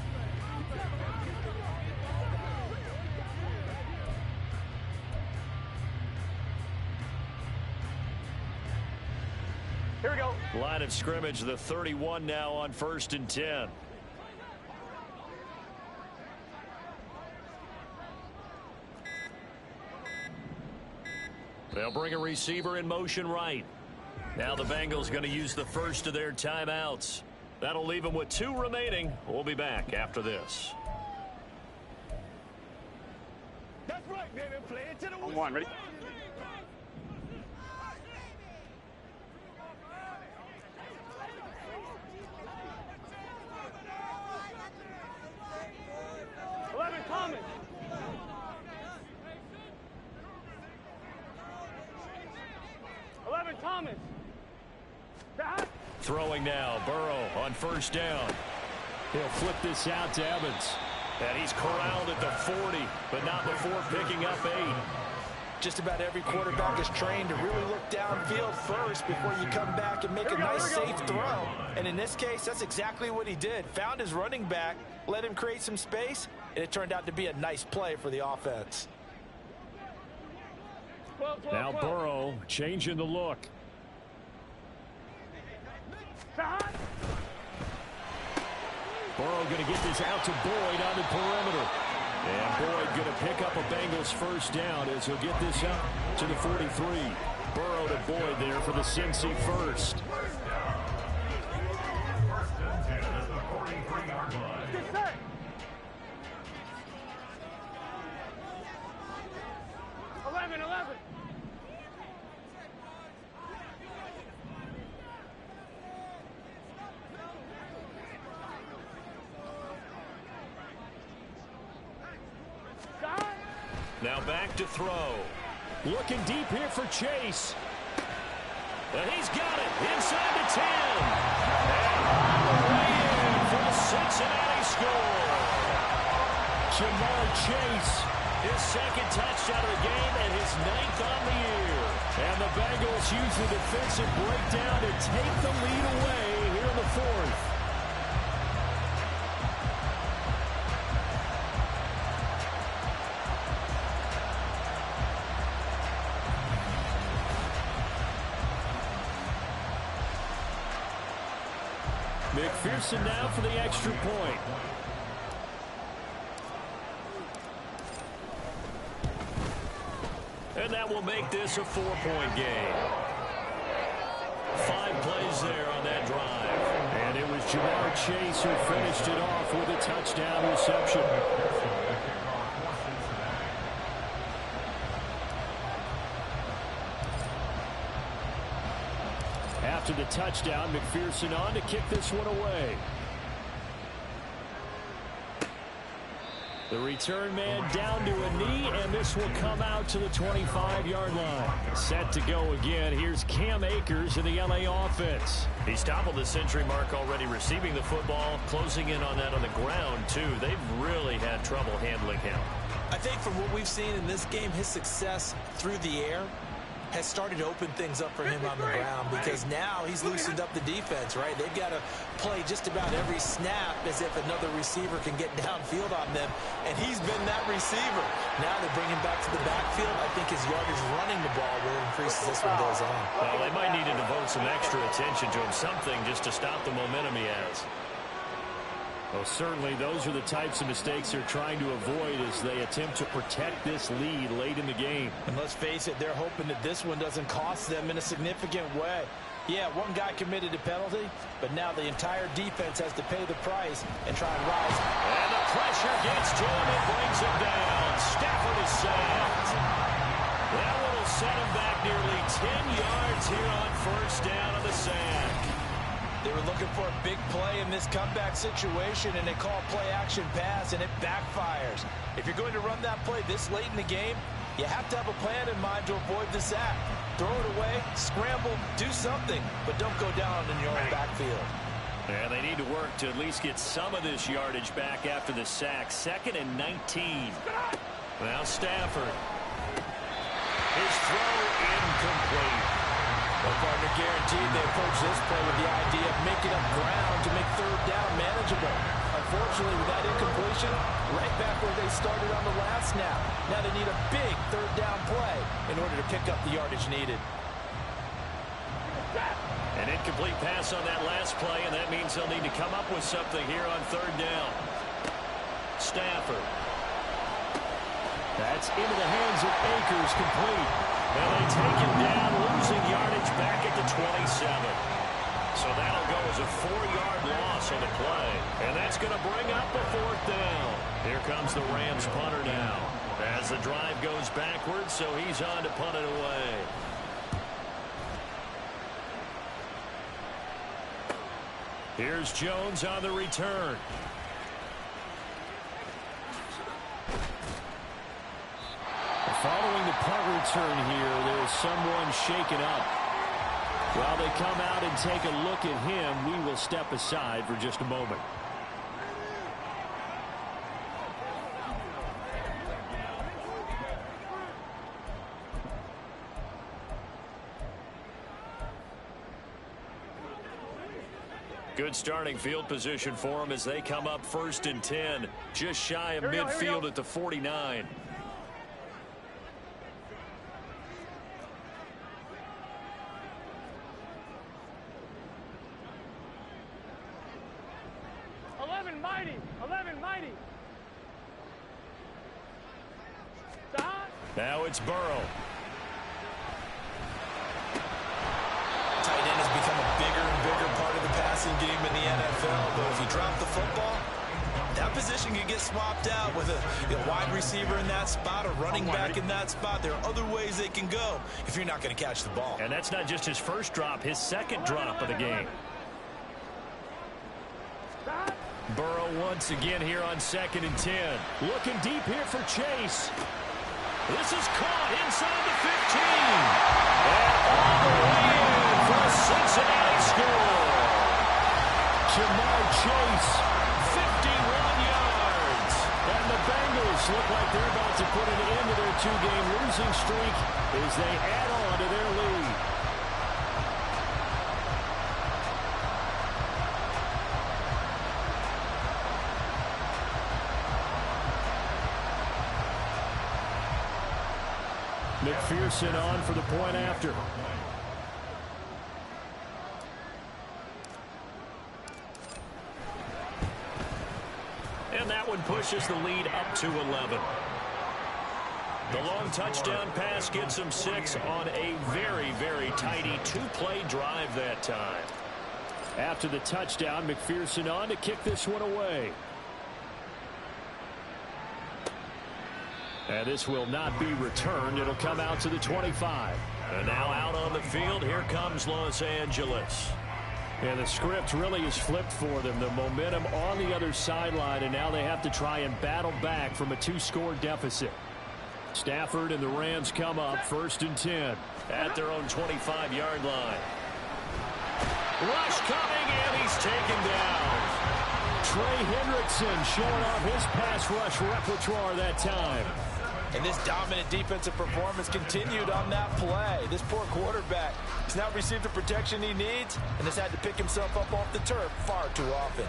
Here we go. Line of scrimmage, the 31 now on 1st and 10. They'll bring a receiver in motion right. Now the Bengals going to use the first of their timeouts. That'll leave them with 2 remaining. We'll be back after this. That's right, baby. Play it to the on 1. Ready? Thomas. Thomas. Throwing now, Burrow on 1st down. He'll flip this out to Evans. And he's corralled at the 40, but not before picking up 8. Just about every quarterback is trained to really look downfield first before you come back and make a nice safe throw. And in this case, that's exactly what he did. Found his running back, let him create some space, and it turned out to be a nice play for the offense. Now Burrow changing the look. Burrow going to get this out to Boyd on the perimeter. And Boyd going to pick up a Bengals 1st down as he'll get this up to the 43. Burrow to Boyd there for the Cincy 1st. 1st and 10 at the 43-yard line. Get set. Eleven. Now back to throw. Looking deep here for Chase. And he's got it inside the 10. And on the way in for the Cincinnati score. Jamar Chase. His 2nd touchdown of the game and his 9th on the year. And the Bengals use the defensive breakdown to take the lead away here in the 4th. McPherson now for the extra point. And that will make this a 4-point game. 5 plays there on that drive. And it was Jamar Chase who finished it off with a touchdown reception. After the touchdown, McPherson on to kick this one away. The return man down to a knee, and this will come out to the 25-yard line. Set to go again. Here's Cam Akers in the LA offense. He's toppled the century mark already receiving the football, closing in on that on the ground, too. They've really had trouble handling him. I think from what we've seen in this game, his success through the air has started to open things up for him on the ground because now he's loosened up the defense, right? They've got to play just about every snap as if another receiver can get downfield on them, and he's been that receiver. Now they bring him back to the backfield. I think his yardage running the ball will increase as this one goes on. Well, they might need to devote some extra attention to him, something just to stop the momentum he has. Well, certainly those are the types of mistakes they're trying to avoid as they attempt to protect this lead late in the game. And let's face it, they're hoping that this one doesn't cost them in a significant way. Yeah, one guy committed a penalty, but now the entire defense has to pay the price and try and rise. And the pressure gets to him and brings him down. Stafford is sacked. That one will will set him back nearly 10 yards here on first down on the sack. They were looking for a big play in this comeback situation, and they call play-action pass, and it backfires. If you're going to run that play this late in the game, you have to have a plan in mind to avoid the sack. Throw it away, scramble, do something, but don't go down in your own backfield. And they need to work to at least get some of this yardage back after the sack. 2nd and 19. Now Stafford. His throw incomplete. Well, partner, guaranteed they approach this play with the idea of making up ground to make third down manageable. Unfortunately, with that incompletion, right back where they started on the last snap. Now they need a big third down play in order to pick up the yardage needed. An incomplete pass on that last play, and that means they'll need to come up with something here on third down. Stafford. That's into the hands of Akers, complete. And they take him down, losing yardage back at the 27. So that'll go as a 4-yard loss on the play. And that's going to bring up a 4th down. Here comes the Rams punter now. As the drive goes backwards, so he's on to punt it away. Here's Jones on the return. Following the punt return here, there's someone shaken up. While they come out and take a look at him, we will step aside for just a moment. Good starting field position for them as they come up 1st and 10, just shy of midfield at the 49. Now it's Burrow. Tight end has become a bigger and bigger part of the passing game in the NFL, but if you drop the football, that position can get swapped out with a wide receiver in that spot, a running back in that spot. There are other ways they can go if you're not going to catch the ball. And that's not just his first drop, his second drop of the game. Burrow once again here on 2nd and 10. Looking deep here for Chase. This is caught inside the 15. And all the way in for a Cincinnati score. Jamar Chase, 51 yards. And the Bengals look like they're about to put an end to their 2-game losing streak as they add on to their lead. McPherson on for the point after. And that one pushes the lead up to 11. The long touchdown pass gets them 6 on a very, very tidy 2-play drive that time. After the touchdown, McPherson on to kick this one away. And this will not be returned. It'll come out to the 25. And now out on the field, here comes Los Angeles. And the script really is flipped for them. The momentum on the other sideline, and now they have to try and battle back from a 2-score deficit. Stafford and the Rams come up 1st and 10 at their own 25-yard line. Rush coming, and he's taken down. Trey Hendrickson showing off his pass rush repertoire that time. And this dominant defensive performance continued on that play. This poor quarterback has now received the protection he needs and has had to pick himself up off the turf far too often.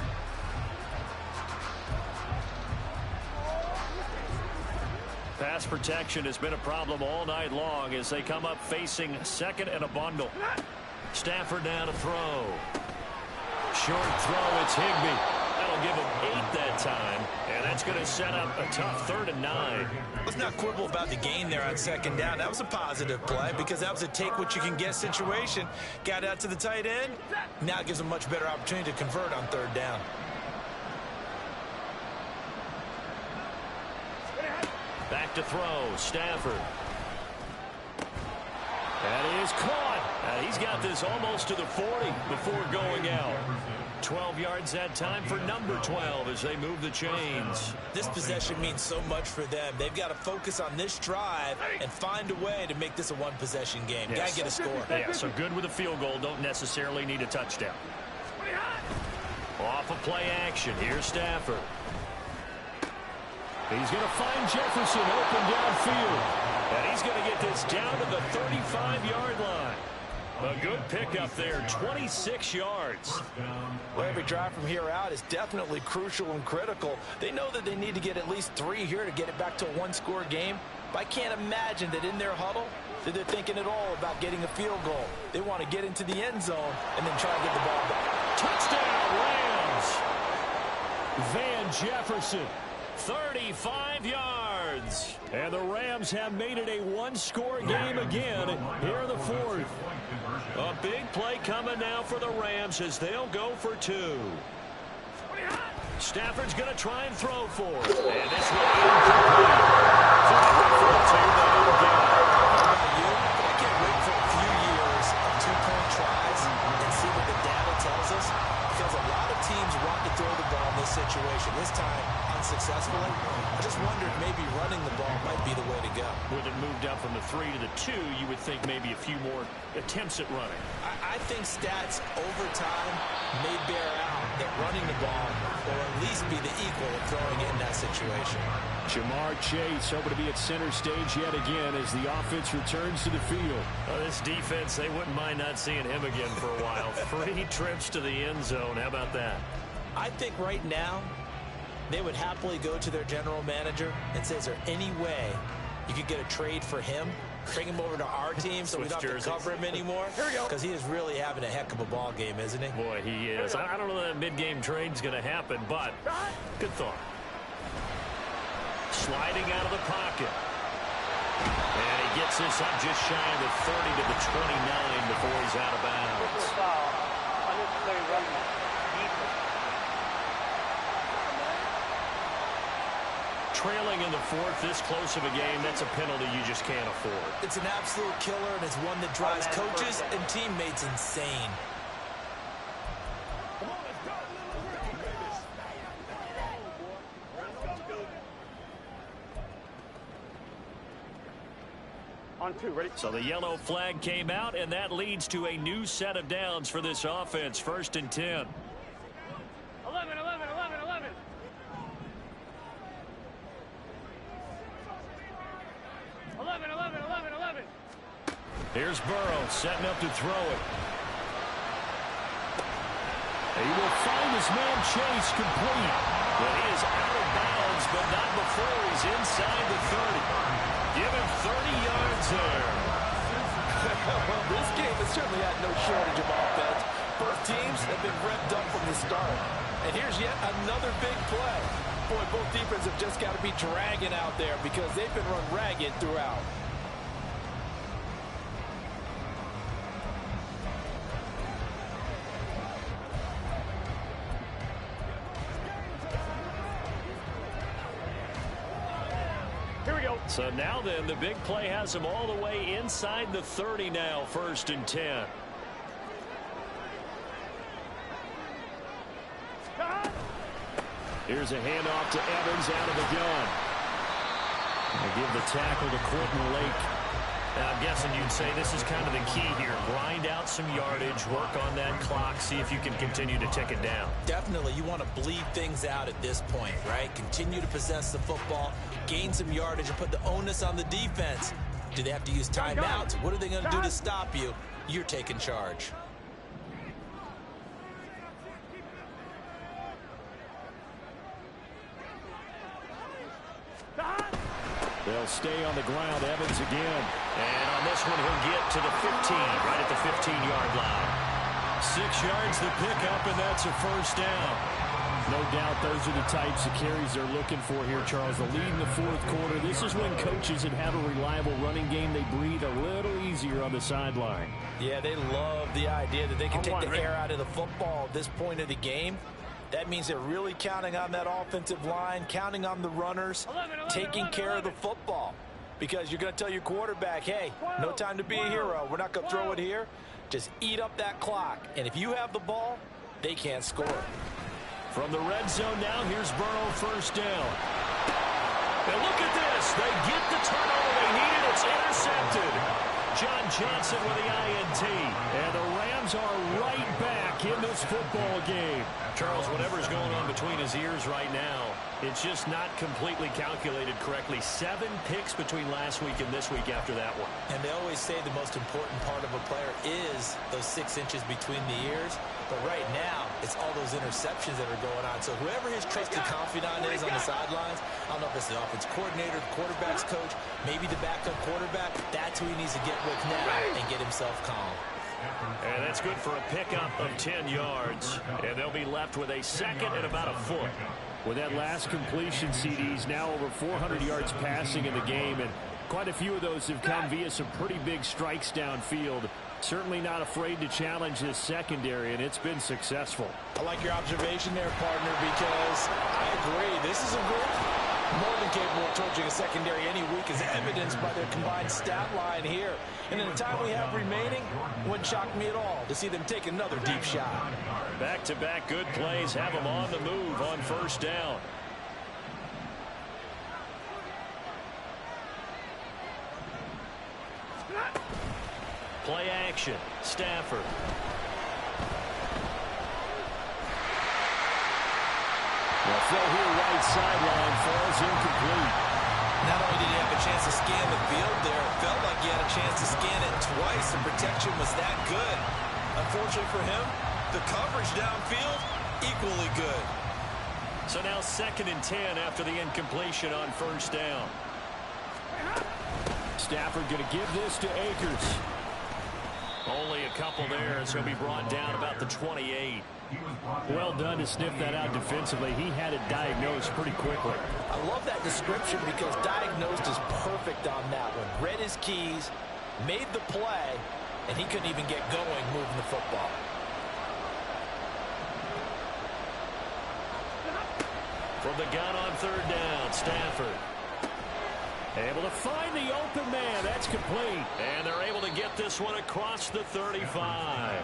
Pass protection has been a problem all night long as they come up facing 2nd and a bundle. Stafford now to throw. Short throw, it's Higbee. That'll give him 8 that time, and that's going to set up a tough 3rd and 9. Let's not quibble about the gain there on 2nd down. That was a positive play because that was a take-what-you-can-get situation. Got out to the tight end. Now it gives them a much better opportunity to convert on 3rd down. Back to throw, Stafford. That is caught. He's got this almost to the 40 before going out. 12 yards that time for number 12 as they move the chains. This possession means so much for them. They've got to focus on this drive and find a way to make this a one-possession game. Yes. Got to get a score. Yeah, so good with a field goal. Don't necessarily need a touchdown. Off of play action. Here's Stafford. He's going to find Jefferson open downfield. And he's going to get this down to the 35-yard line. A good pickup there, 26 yards. Well, every drive from here out is definitely crucial and critical. They know that they need to get at least 3 here to get it back to a one-score game. But I can't imagine that in their huddle that they're thinking at all about getting a field goal. They want to get into the end zone and then try to get the ball back. Touchdown, Rams. Van Jefferson, 35 yards. And the Rams have made it a one-score game again here in the fourth. A big play coming now for the Rams as they'll go for 2. Stafford's going to try and throw for it. And this will be incomplete. So I can't wait for a few years of two-point tries and see what the data tells us. Because a lot of teams want to throw the ball in this situation. This time, unsuccessfully. I just wondered maybe running the ball might be the way to go. with it moved up from the 3 to the 2, you would think maybe a few more attempts at running. I think stats over time may bear out that running the ball will at least be the equal of throwing it in that situation. Jamar Chase hoping to be at center stage yet again as the offense returns to the field. Well, this defense, they wouldn't mind not seeing him again for a while. 3 trips to the end zone. How about that? I think right now they would happily go to their general manager and say, is there any way you could get a trade for him? Bring him over to our team so we don't have to cover him anymore? Because he is really having a heck of a ball game, isn't he? Boy, he is. I don't know that mid-game trade's going to happen, but good thought. Sliding out of the pocket. And he gets this up just shy of the 30 to the 29 before he's out of bounds. Trailing in the fourth, this close of a game, that's a penalty you just can't afford. It's an absolute killer, and it's one that drives coaches and teammates insane. On 2, ready? So the yellow flag came out, and that leads to a new set of downs for this offense. 1st and 10. 11, 11, 11, 11. Here's Burrow setting up to throw it. He will find his man Chase complete. But he is out of bounds, but not before he's inside the 30. Give him 30 yards there. Well, this game has certainly had no shortage of offense. Both teams have been revved up from the start. And here's yet another big play. Boy, both defenses have just got to be dragging out there because they've been run ragged throughout. So now then, the big play has him all the way inside the 30 now, 1st and 10. Here's a handoff to Evans out of the gun. They give the tackle to Quentin Lake. Now, I'm guessing you'd say this is kind of the key here. Grind out some yardage, work on that clock, see if you can continue to tick it down. Definitely, you want to bleed things out at this point, right? Continue to possess the football, gain some yardage, and put the onus on the defense. Do they have to use timeouts? What are they going to do to stop you? You're taking charge. They'll stay on the ground. Evans again. And on this one, he'll get to the 15, right at the 15-yard line. 6 yards the pickup, and that's a 1st down. No doubt those are the types of carries they're looking for here, Charles. The lead in the 4th quarter. This is when coaches that have a reliable running game, they breathe a little easier on the sideline. Yeah, they love the idea that they can take the air out of the football at this point of the game. That means they're really counting on that offensive line, counting on the runners, taking care of the football. because you're going to tell your quarterback, hey, no time to be a hero. We're not going to throw it here. Just eat up that clock. And if you have the ball, they can't score. From the red zone now, here's Burrow, first down. And look at this. They get the turnover they needed. It's intercepted. John Johnson with the INT. And the Rams are right back in this football game. Charles, whatever's going on between his ears right now, it's just not completely calculated correctly. 7 picks between last week and this week after that one. And they always say the most important part of a player is those 6 inches between the ears. But right now, it's all those interceptions that are going on. So whoever his trusted confidant is on the sidelines, I don't know if it's the offense coordinator, the quarterback's coach, maybe the backup quarterback, that's who he needs to get with now and get himself calm. And that's good for a pickup of 10 yards. And they'll be left with a second and about a foot. With that last completion, CD's now over 400 yards passing in the game, and quite a few of those have come via some pretty big strikes downfield. Certainly not afraid to challenge this secondary, and it's been successful. I like your observation there, partner, because I agree. This is a group more than capable of torching a secondary any week, as evidenced by their combined stat line here. And in the time we have remaining, it wouldn't shock me at all to see them take another deep shot. Back-to-back good plays have them on the move on first down. Play action. Stafford. The throw here right sideline falls incomplete. Not only did he have a chance to scan the field there, it felt like he had a chance to scan it twice. The protection was that good. Unfortunately for him, the coverage downfield, equally good. So now 2nd and 10 after the incompletion on first down. Stafford going to give this to Akers. Only a couple there, as he'll be brought down about the 28. Well done to sniff that out defensively. He had it diagnosed pretty quickly. I love that description because diagnosed is perfect on that one. Read his keys, made the play, and he couldn't even get going moving the football. From the gun on third down, Stafford. Able to find the open man. That's complete. And they're able to get this one across the 35.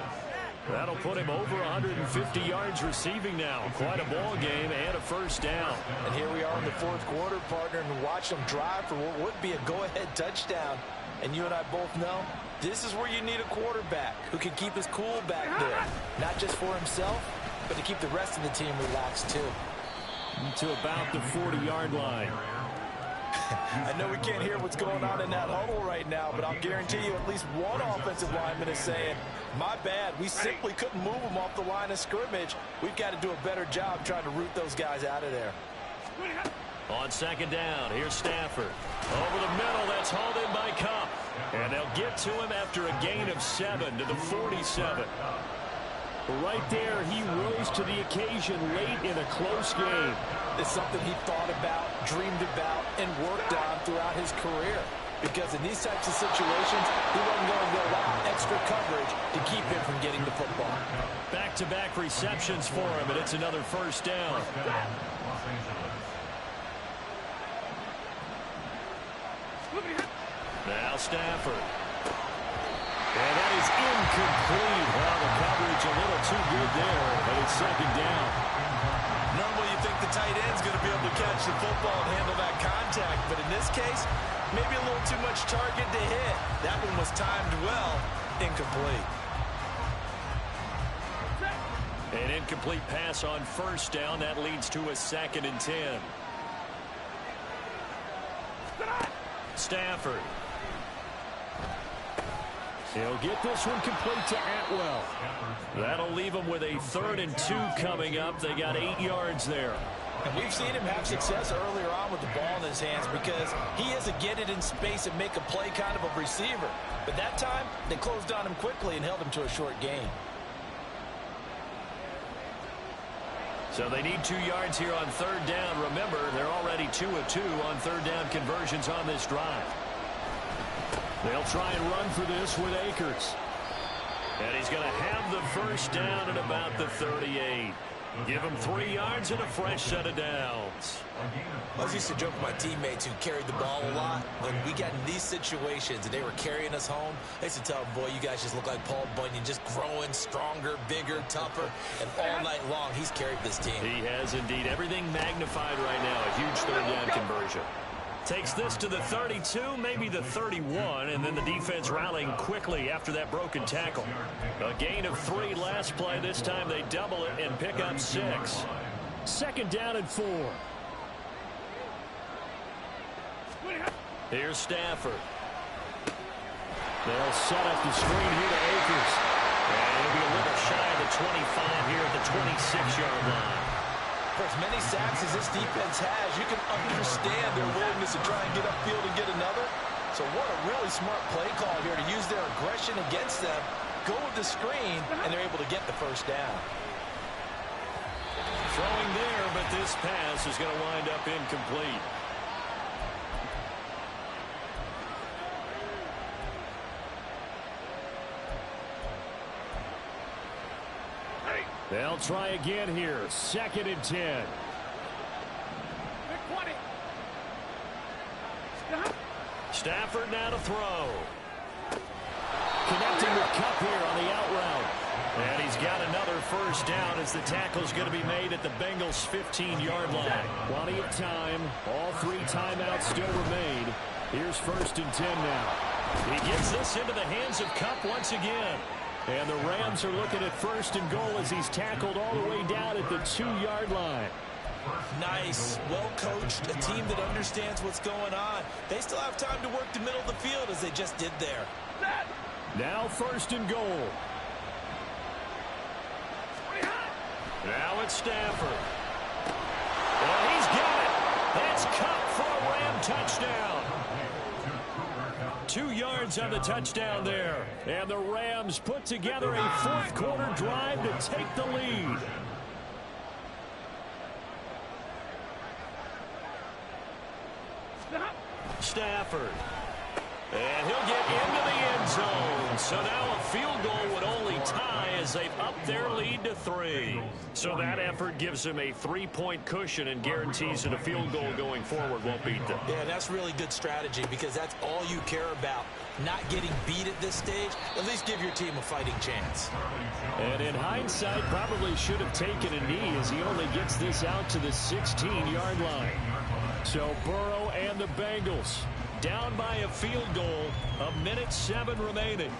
That'll put him over 150 yards receiving now. Quite a ball game and a first down. And here we are in the 4th quarter, partner, and watch them drive for what would be a go-ahead touchdown. And you and I both know this is where you need a quarterback who can keep his cool back there. Not just for himself, but to keep the rest of the team relaxed too. To about the 40-yard line. I know we can't hear what's going on in that huddle right now, but I'll guarantee you at least one offensive lineman is saying, my bad, we simply couldn't move them off the line of scrimmage. We've got to do a better job trying to root those guys out of there. On 2nd down, here's Stafford. Over the middle, that's hauled in by Cup. And they'll get to him after a gain of 7 to the 47. Right there, he rose to the occasion late in a close game. It's something he thought about, dreamed about, and worked on throughout his career. Because in these types of situations, he wasn't going to allow extra coverage to keep him from getting the football. Back-to-back receptions for him, and it's another first down. Now Stafford. And that is incomplete. Well, the coverage a little too good there, but it's 2nd down. Normally you think the tight end's going to be able to catch the football and handle that contact, but in this case, maybe a little too much target to hit. That one was timed well, incomplete. An incomplete pass on first down. That leads to a 2nd and 10. Stafford. He'll get this one complete to Atwell. That'll leave him with a 3rd and 2 coming up. They got 8 yards there. And we've seen him have success earlier on with the ball in his hands because he is a get it in space and make a play kind of a receiver. But that time, they closed on him quickly and held him to a short gain. So they need 2 yards here on 3rd down. Remember, they're already 2 of 2 on 3rd down conversions on this drive. They'll try and run for this with Akers. And he's going to have the first down at about the 38. Give him 3 yards and a fresh set of downs. I used to joke with my teammates who carried the ball a lot. When we got in these situations and they were carrying us home, I used to tell them, boy, you guys just look like Paul Bunyan, just growing stronger, bigger, tougher, and all night long he's carried this team. He has indeed. Everything magnified right now. A huge third down conversion. Takes this to the 32, maybe the 31, and then the defense rallying quickly after that broken tackle. A gain of 3 last play. This time they double it and pick up 6. Second down and 4. Here's Stafford. They'll set up the screen here to Akers. And he'll be a little shy of the 25 here at the 26-yard line. For as many sacks as this defense has, you can understand their willingness to try and get upfield and get another. So what a really smart play call here to use their aggression against them, go with the screen, and they're able to get the first down. Throwing there, but this pass is going to wind up incomplete. They'll try again here. 2nd and 10. Stafford now to throw. Connecting with Kupp here on the out route. And he's got another first down as the tackle's going to be made at the Bengals' 15-yard line. Plenty of time. All 3 timeouts still remain. Here's 1st and 10 now. He gets this into the hands of Kupp once again. And the Rams are looking at 1st and goal as he's tackled all the way down at the 2-yard line. Nice, well coached, a team that understands what's going on. They still have time to work the middle of the field as they just did there. Now 1st and goal. Now it's Stafford. And he's got it. That's Kupp for a Ram touchdown. 2 yards on the touchdown there. And the Rams put together a 4th quarter drive to take the lead. Stafford. And he'll get into the end zone. So now a field goal would only tie as they've upped their lead to 3. So that effort gives them a 3-point cushion and guarantees that a field goal going forward won't beat them. Yeah, that's really good strategy because that's all you care about. Not getting beat at this stage. At least give your team a fighting chance. And in hindsight, probably should have taken a knee as he only gets this out to the 16-yard line. So Burrow and the Bengals down by a field goal, 1:07 remaining.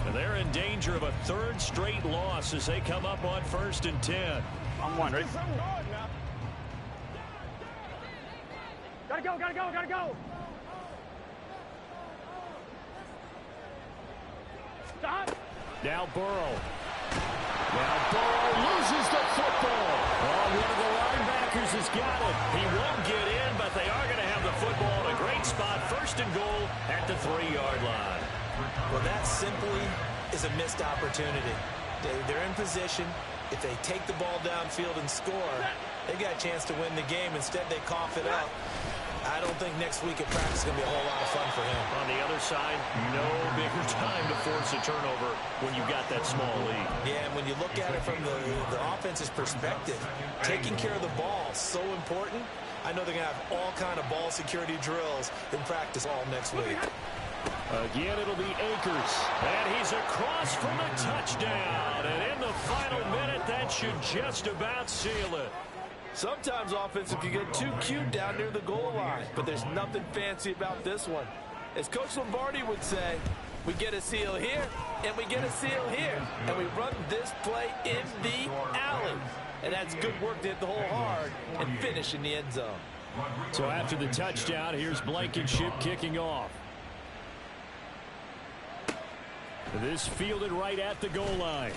And they're in danger of a 3rd straight loss as they come up on 1st and 10. I'm one, ready? Gotta go, gotta go, gotta go. Stop. Now Burrow. Now Burrow loses the football. Oh, one of the linebackers has got it. He won't get in, but they are going to have the football in a great spot. 1st and goal at the 3-yard line. Well, that simply is a missed opportunity. They're in position. If they take the ball downfield and score, they got a chance to win the game. Instead, they cough it up. I don't think next week at practice is going to be a whole lot of fun for him. On the other side, no bigger time to force a turnover when you've got that small lead. Yeah, and when you look at it from the offense's perspective, taking care of the ball is so important. I know they're going to have all kind of ball security drills in practice all next week. Again, it'll be Akers. And he's across for the touchdown. And in the final minute, that should just about seal it. Sometimes offensive can get too cute down near the goal line, but there's nothing fancy about this one. As Coach Lombardi would say, we get a seal here, and we get a seal here, and we run this play in the alley. And that's good work to hit the hole hard and finish in the end zone. So after the touchdown, here's Blankenship kicking off. This fielded right at the goal line.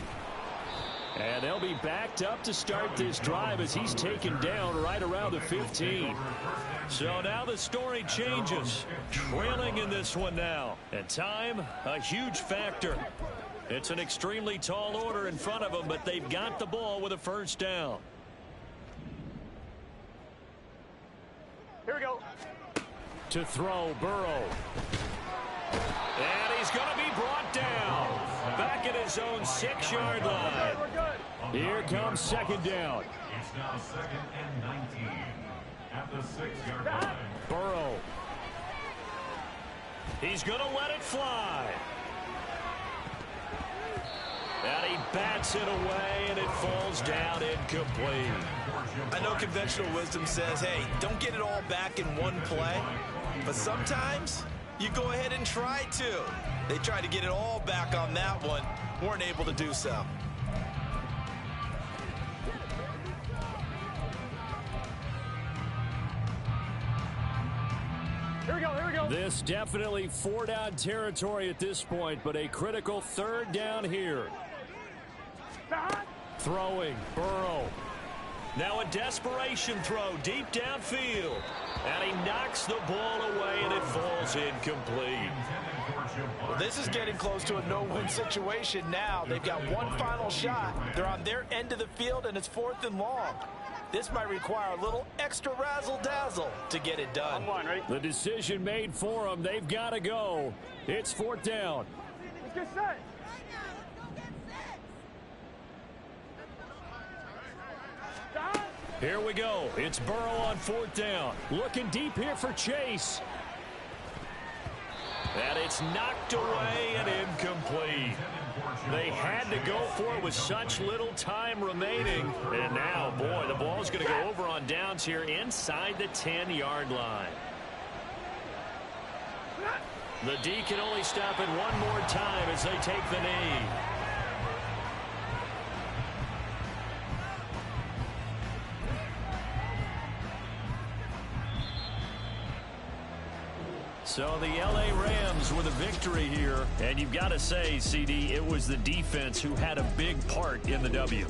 And they'll be backed up to start this drive as he's taken down right around the 15. So now the story changes. Trailing in this one now. And time, a huge factor. It's an extremely tall order in front of them, but they've got the ball with a 1st down. Here we go. To throw, Burrow. And he's going to be brought down. Back at his own 6-yard line. We're good. Here comes second down. It's now 2nd and 19 at the 6-yard line. Burrow. He's going to let it fly. And he bats it away, and it falls down incomplete. I know conventional wisdom says, hey, don't get it all back in one play. But sometimes you go ahead and try to. They tried to get it all back on that one. Weren't able to do so. Here we go, here we go. This definitely 4-down territory at this point, but a critical 3rd down here. Throwing, Burrow. Now a desperation throw deep downfield. And he knocks the ball away, and it falls incomplete. Well, this is getting close to a no-win situation now. They've got one final shot. They're on their end of the field, and it's 4th and long. This might require a little extra razzle-dazzle to get it done. The decision made for them. They've got to go. It's 4th down. Let's get set. Here we go. It's Burrow on 4th down. Looking deep here for Chase. And it's knocked away and incomplete. They had to go for it with such little time remaining. And now, boy, the ball's going to go over on downs here inside the 10-yard line. The D can only stop it one more time as they take the knee. So the L.A. Rams with a victory here. And you've got to say, CD, it was the defense who had a big part in the W.